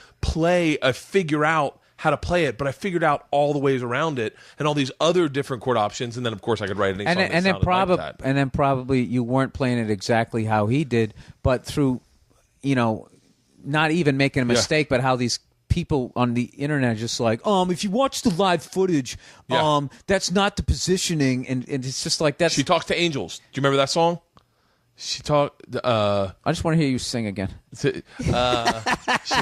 figure out how to play it, but I figured out all the ways around it and all these other different chord options. And then, of course, I could write any song that sounded like that. And then probably you weren't playing it exactly how he did, but through, not even making a mistake, but how these people on the internet are just like, if you watch the live footage, that's not the positioning, and it's just like that's. She talks to angels. Do you remember that song? She talked. I just want to hear you sing again. She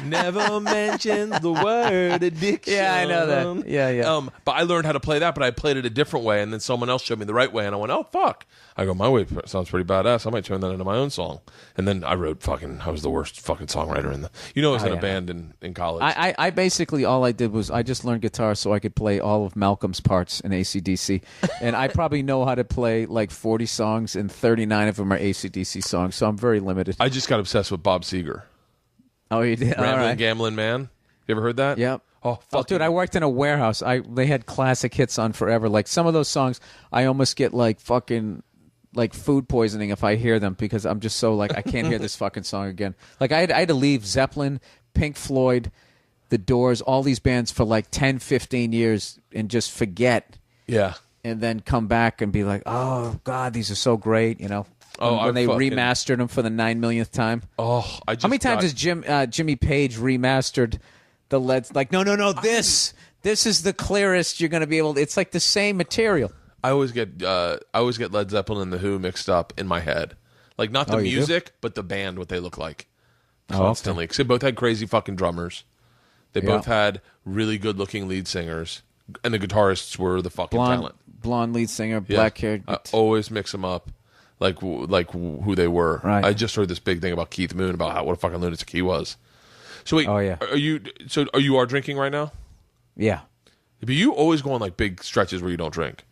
never mentions the word addiction. Yeah, I know that. Yeah. But I learned how to play that, but I played it a different way, and then someone else showed me the right way, and I went, oh fuck. I go, my way sounds pretty badass. I might turn that into my own song. And then I wrote I was the worst fucking songwriter in the. I was in a band in college. I basically all I did was I just learned guitar so I could play all of Malcolm's parts in AC/DC, and I probably know how to play like 40 songs, and 39 of them are AC/DC songs. So I'm very limited. I just got obsessed with Bob Seger. Oh, you did? Rambling Gambling Man. You ever heard that? Yep. Oh, fuck dude, I worked in a warehouse. They had classic hits on forever. Like some of those songs, I almost get like fucking like food poisoning if I hear them because I'm just so like I can't hear this fucking song again. Like I had to leave Zeppelin, Pink Floyd, The Doors, all these bands for like 10, 15 years and just forget. Yeah. And then come back and be like, oh God, these are so great, when they remastered them for the 9 millionth time. Oh, how many times has Jimmy Page remastered the Leds? Like, no, this is the clearest you're going to be able to. It's like the same material. I always get Led Zeppelin and The Who mixed up in my head. Like not the music, but the band, what they look like. Constantly. Because they both had crazy fucking drummers. They both had really good looking lead singers. And the guitarists were the fucking talent. Blonde lead singer, black haired. I always mix them up. Like who they were. Right. I just heard this big thing about Keith Moon about what a fucking lunatic he was. So wait, are you drinking right now? Yeah. But you always go on like big stretches where you don't drink.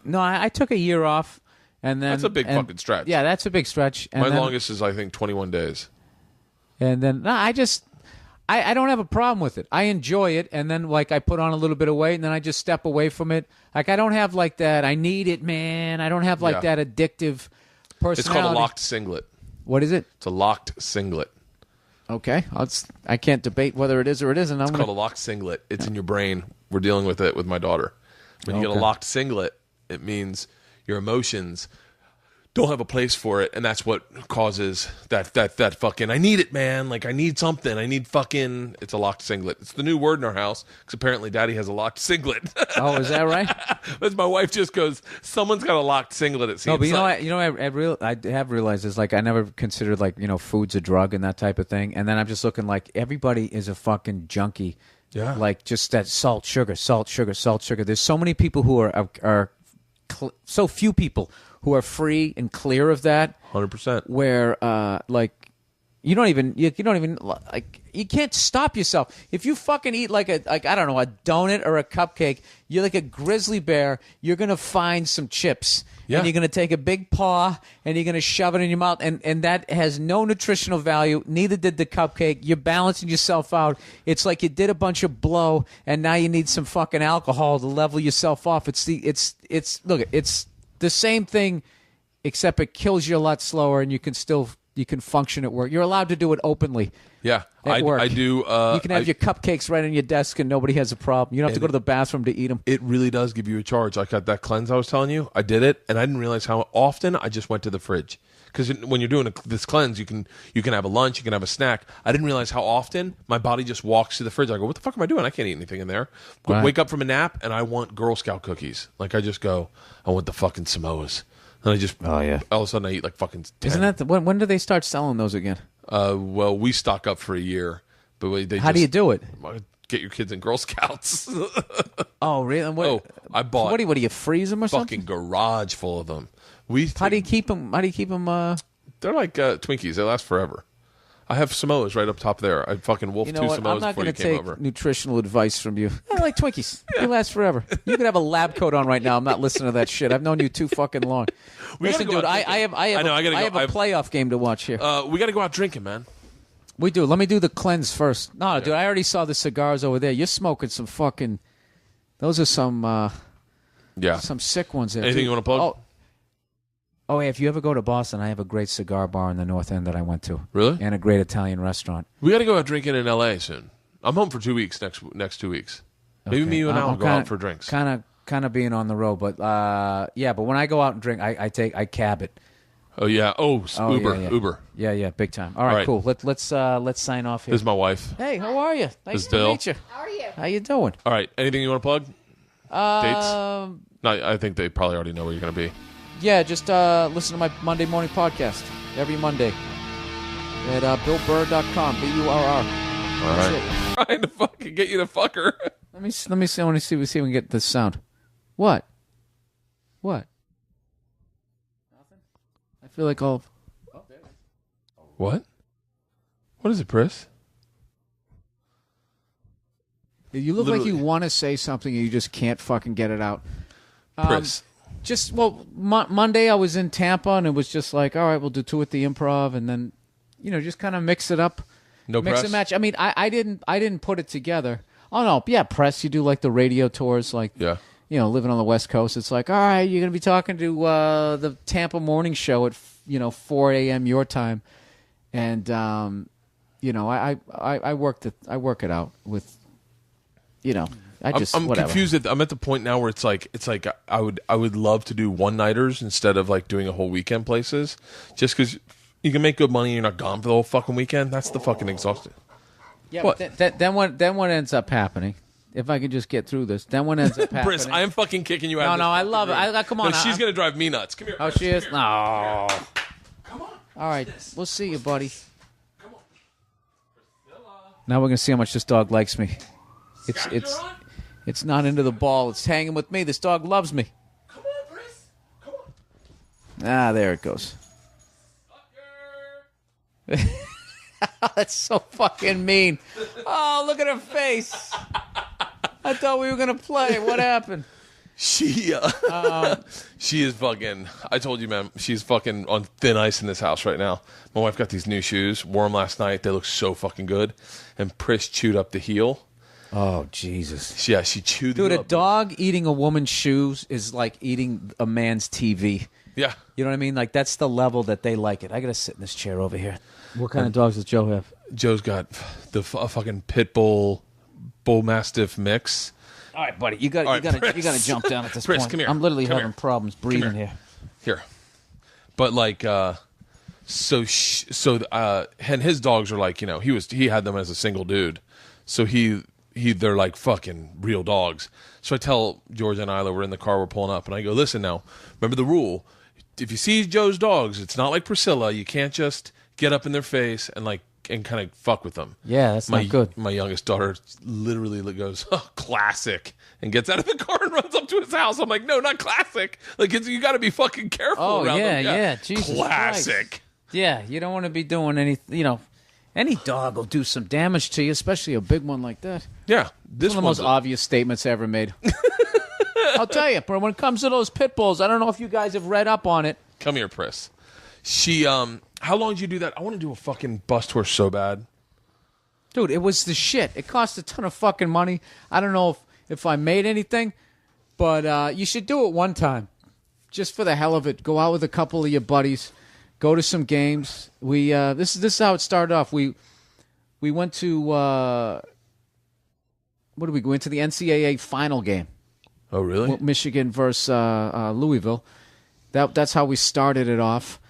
No, I took a year off, and then that's a big fucking stretch. Yeah, that's a big stretch. And my longest is I think 21 days. And then I don't have a problem with it. I enjoy it, and then like I put on a little bit of weight, and then I just step away from it. Like I don't have like that. I need it, man. I don't have like that addictive personality. It's called a locked singlet. What is it? It's a locked singlet. Okay, I can't debate whether it is or it isn't. It's called a locked singlet. It's in your brain. We're dealing with it with my daughter. When you get a locked singlet, it means your emotions don't have a place for it, and that's what causes that fucking, I need it, man. Like, I need something. I need fucking, it's a locked singlet. It's the new word in our house, because apparently Daddy has a locked singlet. Oh, is that right? As my wife just goes, someone's got a locked singlet, it seems. No, but I have realized is like, I never considered like, food's a drug and that type of thing, and then I'm just looking like, everybody is a fucking junkie. Yeah. Like, just that salt, sugar. There's so many people who are so few people who are free and clear of that. 100%. Where like you don't even like you can't stop yourself. If you fucking eat like I don't know, a donut or a cupcake, you're like a grizzly bear, you're gonna find some chips. Yeah. And you're gonna take a big paw and you're gonna shove it in your mouth, and that has no nutritional value, neither did the cupcake. You're balancing yourself out. It's like you did a bunch of blow and now you need some fucking alcohol to level yourself off. It's the same thing, except it kills you a lot slower, and you can function at work. You're allowed to do it openly. Yeah, at work. I do. You can have your cupcakes right on your desk, and nobody has a problem. You don't have to go to the bathroom to eat them. It really does give you a charge. Like that cleanse I was telling you, I did it, and I didn't realize how often I just went to the fridge. Because when you're doing this cleanse, you can have a lunch, you can have a snack. I didn't realize how often my body just walks to the fridge. I go, what the fuck am I doing? I can't eat anything in there. Right. Wake up from a nap, and I want Girl Scout cookies. Like I just go, I want the fucking Samoas. And I just, all of a sudden I eat like fucking 10. Isn't that, when do they start selling those again? Well, we stock up for a year. But how do you do it? get your kids in Girl Scouts. Oh, really? And Oh, I bought What do you freeze them or something? fucking garage full of them. How do you keep them? They're like Twinkies. They last forever. I have Samoas right up top there. I fucking wolfed You know two what? Samoas I'm not before going you to came take over. nutritional advice from you. I like Twinkies. They last forever. You could have a lab coat on right now. I'm not listening to that shit. I've known you too fucking long. We gotta Listen, go dude, out I have a playoff game to watch here. We got to go out drinking, man. We do. Let me do the cleanse first. No, dude, I already saw the cigars over there. You're smoking some fucking. Those are some sick ones there. Anything dude. you want to plug? Oh, hey, if you ever go to Boston, I have a great cigar bar in the North End that I went to. Really? And a great Italian restaurant. We got to go out drinking in L.A. soon. I'm home for 2 weeks next 2 weeks. Maybe me and Al will go out for drinks. Kind of being on the road, but but when I go out and drink, I cab it. Oh yeah. Uber. Yeah. Uber. Yeah, big time. All right, cool. Let's sign off here. This is my wife. Hey, how are you? Nice is to Bill. meet you. How are you? How you doing? All right. Anything you want to plug? Dates? No, I think they probably already know where you're going to be. Yeah, just listen to my Monday morning podcast every Monday at BillBurr.com. BURR. All That's right. it. Trying to fucking get you to fuck her. Let me see. I want to see if we can get this sound. What? Nothing. I feel like all. What? What is it, Pris? You look Literally. like you want to say something and you just can't fucking get it out. Pris. Monday I was in Tampa and it was just like, all right, we'll do 2 at the Improv, and then, just kind of mix it up, No mix press? and match. I mean, I didn't put it together. Oh no, yeah, press. You do like the radio tours, like Yeah. living on the West Coast. It's like, all right, you're gonna be talking to the Tampa morning show at 4 a.m. your time, and I work it out with, I'm whatever. confused. I'm at the point now where it's like I would love to do one-nighters instead of like doing a whole weekend places, just because you can make good money and you're not gone for the whole fucking weekend. That's the fucking exhausting. Yeah, What? but then what ends up happening? If I could just get through this, then what ends up happening? Briss, I am fucking kicking you out. No, I love it. Come on, No, she's gonna drive me nuts. Come here. Oh, Briss, she is. come here. No. Come on. All right, we'll see you, buddy. Come on. Now we're gonna see how much this dog likes me. Scavenger hunt? It's not into the ball. It's hanging with me. This dog loves me. Come on, Briss. Come on. Ah, there it goes. Fucker. That's so fucking mean. Oh, look at her face. I thought we were gonna play. What happened? She is fucking. I told you, man. She's fucking on thin ice in this house right now. My wife got these new shoes. Wore them last night. They look so fucking good. And Pris chewed up the heel. Oh, Jesus. Yeah, she chewed the Dude, heel a up. dog eating a woman's shoes is like eating a man's TV. Yeah. You know what I mean? Like, that's the level that they like it. I got to sit in this chair over here. What kind of dogs does Joe have? Joe's got the fucking pit bull mastiff mix. All right, buddy. You got All right, you got to jump down at this Pris, point. come here. I'm literally Come having here. problems breathing here. Here. But like and his dogs are like, he had them as a single dude. So they're like fucking real dogs. So I tell George and Isla, we're in the car, we're pulling up, and I go, listen now, remember the rule. If you see Joe's dogs, it's not like Priscilla. You can't just get up in their face and kind of fuck with them. Yeah, that's not good. My youngest daughter literally goes, oh, classic, and gets out of the car and runs up to his house. I'm like, no, not classic. Like, you got to be fucking careful around them. Yeah. Jesus classic. Christ. Yeah, you don't want to be doing any, any dog will do some damage to you, especially a big one like that. Yeah, this One of the most obvious statements ever made. I'll tell you, but when it comes to those pit bulls, I don't know if you guys have read up on it. Come here, Pris. She, how long did you do that? I want to do a fucking bust horse so bad. Dude, it was the shit. It cost a ton of fucking money. I don't know if I made anything, but you should do it one time. Just for the hell of it. Go out with a couple of your buddies. Go to some games. We this is how it started off. We went to what did we go into the NCAA final game? Oh, really? Michigan versus Louisville. That's how we started it off,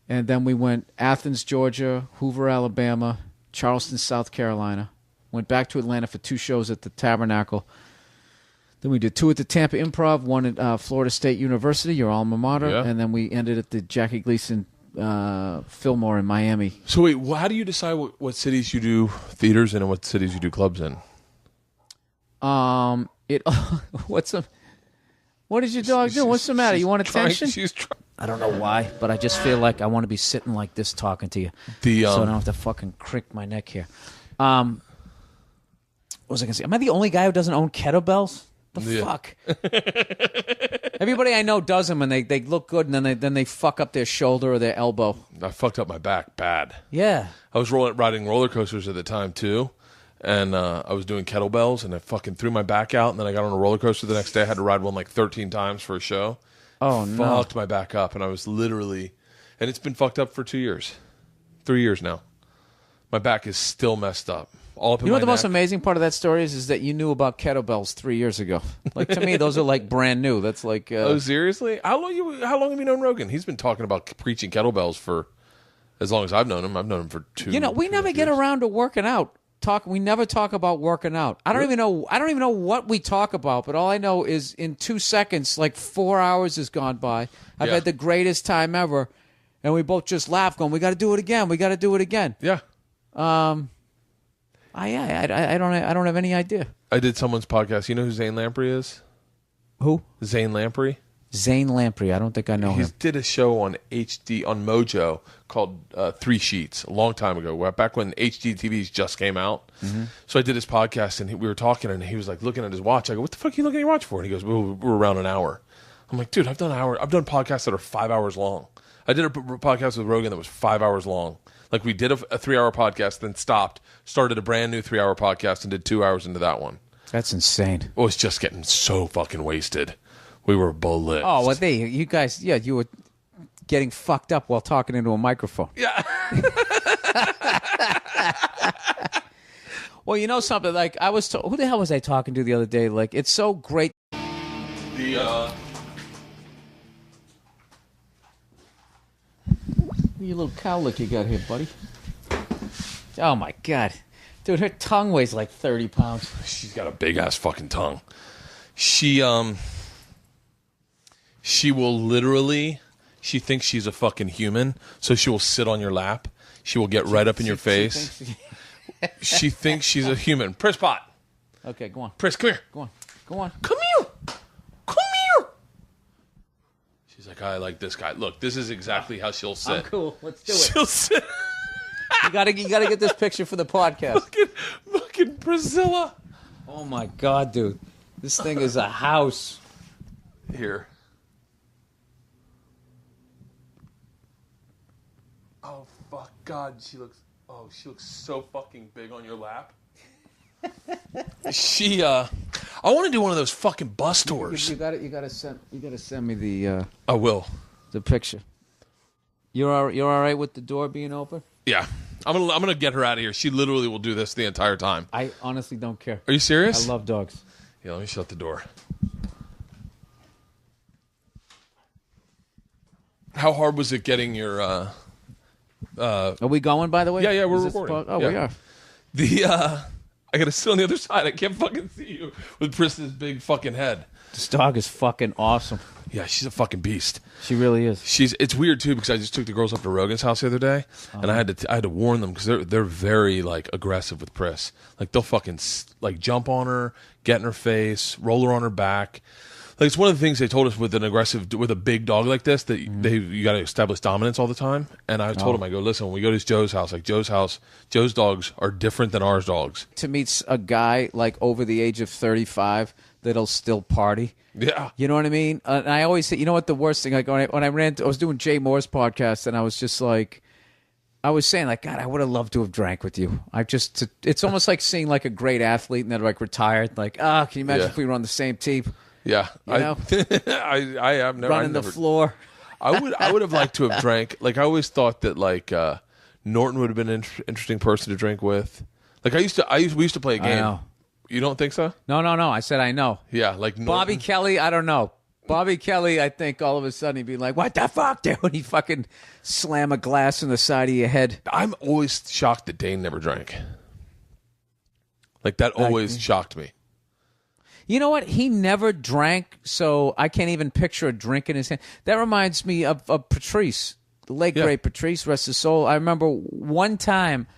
and then we went Athens, Georgia, Hoover, Alabama, Charleston, South Carolina. Went back to Atlanta for 2 shows at the Tabernacle. Then we did 2 at the Tampa Improv, 1 at Florida State University, your alma mater, Yeah. and then we ended at the Jackie Gleason Fillmore in Miami. So wait, how do you decide what cities you do theaters in and what cities you do clubs in? It. What is your dog doing? What's the matter? You want attention? I don't know why, but I just feel like I want to be sitting like this talking to you, so I don't have to fucking crick my neck here. What was I gonna say? Am I the only guy who doesn't own kettlebells? The fuck. Everybody I know does them, and they look good, and then they fuck up their shoulder or their elbow. I fucked up my back bad. Yeah. I was riding roller coasters at the time too, and I was doing kettlebells, and I fucking threw my back out, and then I got on a roller coaster the next day. I had to ride one like 13 times for a show. Oh no! Fucked my back up, and I was literally, and it's been fucked up for 2 years, 3 years now. My back is still messed up. All up in you know my what the neck. most amazing part of that story is that you knew about kettlebells 3 years ago. Like, to me, those are like brand new. That's like oh, seriously? How long have you known Rogan? He's been talking about preaching kettlebells for as long as I've known him. I've known him for 2 You know, we never get around to working out. We never talk about working out. I don't even know what we talk about, but all I know is in 2 seconds, like 4 hours has gone by. I've had the greatest time ever, and we both just laugh, going, "We got to do it again. We got to do it again." Yeah. I don't have any idea. I did someone's podcast. You know who Zane Lamprey is? Who? Zane Lamprey. Zane Lamprey. I don't think I know him. He did a show on HD on Mojo called Three Sheets a long time ago, back when HD TVs just came out. Mm-hmm. So I did his podcast, and we were talking, and he was like looking at his watch. I go, "What the fuck are you looking at your watch for?" And he goes, "We're around an hour." I'm like, "Dude, I've done podcasts that are 5 hours long. I did a podcast with Rogan that was 5 hours long. Like, we did a 3-hour podcast, then stopped, started a brand new 3-hour podcast, and did 2 hours into that one." That's insane. It was just getting so fucking wasted. We were blitzed. Oh, well, you guys, yeah, you were getting fucked up while talking into a microphone. Yeah. Well, you know something? Like, who the hell was I talking to the other day? Like, it's so great. Your little cowlick you got here, buddy. Oh, my God. Dude, her tongue weighs like 30 pounds. She's got a big-ass fucking tongue. She will literally, she thinks she's a fucking human, so she will sit on your lap. She will get right up in your face. She thinks she's a human. Pris Pot. Okay, go on. Pris, come here. Go on. Go on. Come here. Come here. She's like, "I like this guy. Look, this is exactly how she'll sit." I'm cool. Let's do it. She'll sit. You gotta get this picture for the podcast. Fucking Priscilla. Oh my God, dude. This thing is a house. Here. Oh fuck God, she looks so fucking big on your lap. I want to do one of those fucking bus tours. You gotta send me the I will. the picture. You're all right with the door being open? Yeah. I'm gonna get her out of here. She literally will do this the entire time. I honestly don't care. Are you serious? I love dogs. Yeah, let me shut the door. How hard was it getting your Are we going, by the way? Yeah, we're Is this recording. Oh, Yeah. we are. I gotta sit on the other side. I can't fucking see you with Priscilla's big fucking head. This dog is fucking awesome. Yeah, she's a fucking beast. She really is. It's weird too because I just took the girls up to Rogan's house the other day, and I had to warn them because they're very like aggressive with Pris. Like, they'll fucking like jump on her, get in her face, roll her on her back. Like, it's one of the things they told us with a big dog like this that you got to establish dominance all the time. And I told them, I go, "Listen, when we go to Joe's house, Joe's dogs are different than ours dogs." To meet a guy like over the age of 35 that'll still party. Yeah. You know what I mean? And I always say, you know what the worst thing, like when I was doing Jay Moore's podcast, and I was just like, I was saying, like, God, I would have loved to have drank with you. It's almost like seeing like a great athlete and they're like retired. Like, can you imagine if we were on the same team? Yeah. You know? I have never running the floor. I would have liked to have drank. Like, I always thought that like Norton would have been an interesting person to drink with. Like, we used to play a game. I know. You don't think so? No. I said I know. Yeah, like Norton. Bobby Kelly, I don't know. Bobby Kelly, I think all of a sudden he'd be like, "What the fuck, dude?" He fucking slam a glass in the side of your head. I'm always shocked that Dane never drank. Like, that always shocked me. You know what? He never drank, so I can't even picture a drink in his hand. That reminds me of Patrice, the late great Patrice, rest his soul. I remember one time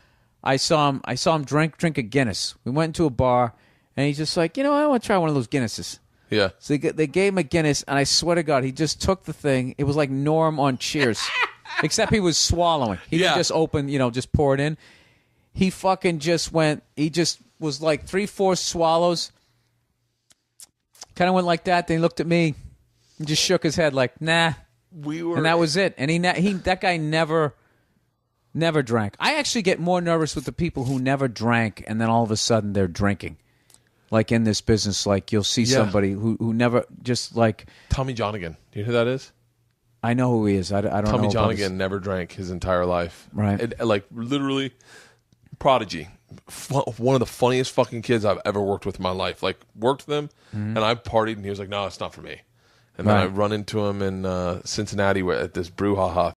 I saw him drink a Guinness. We went into a bar, And he's just like, I want to try one of those Guinnesses. Yeah. So they gave him a Guinness, and I swear to God, he just took the thing. It was like Norm on Cheers, except he was swallowing. He didn't just open, just pour it in. He fucking just went. He just was like 3/4 swallows. Kind of went like that. Then he looked at me and just shook his head like, nah. And that was it. And that guy never drank. I actually get more nervous with the people who never drank, and then all of a sudden they're drinking. Like in this business, like you'll see somebody who never just like Tommy Johnigan. Do you know who that is? I know who he is. I don't know. Tommy Johnigan never drank his entire life. Right. Like literally, prodigy. One of the funniest fucking kids I've ever worked with in my life. Like worked with him, and I partied, and he was like, "No, it's not for me." And then I run into him in Cincinnati at this brouhaha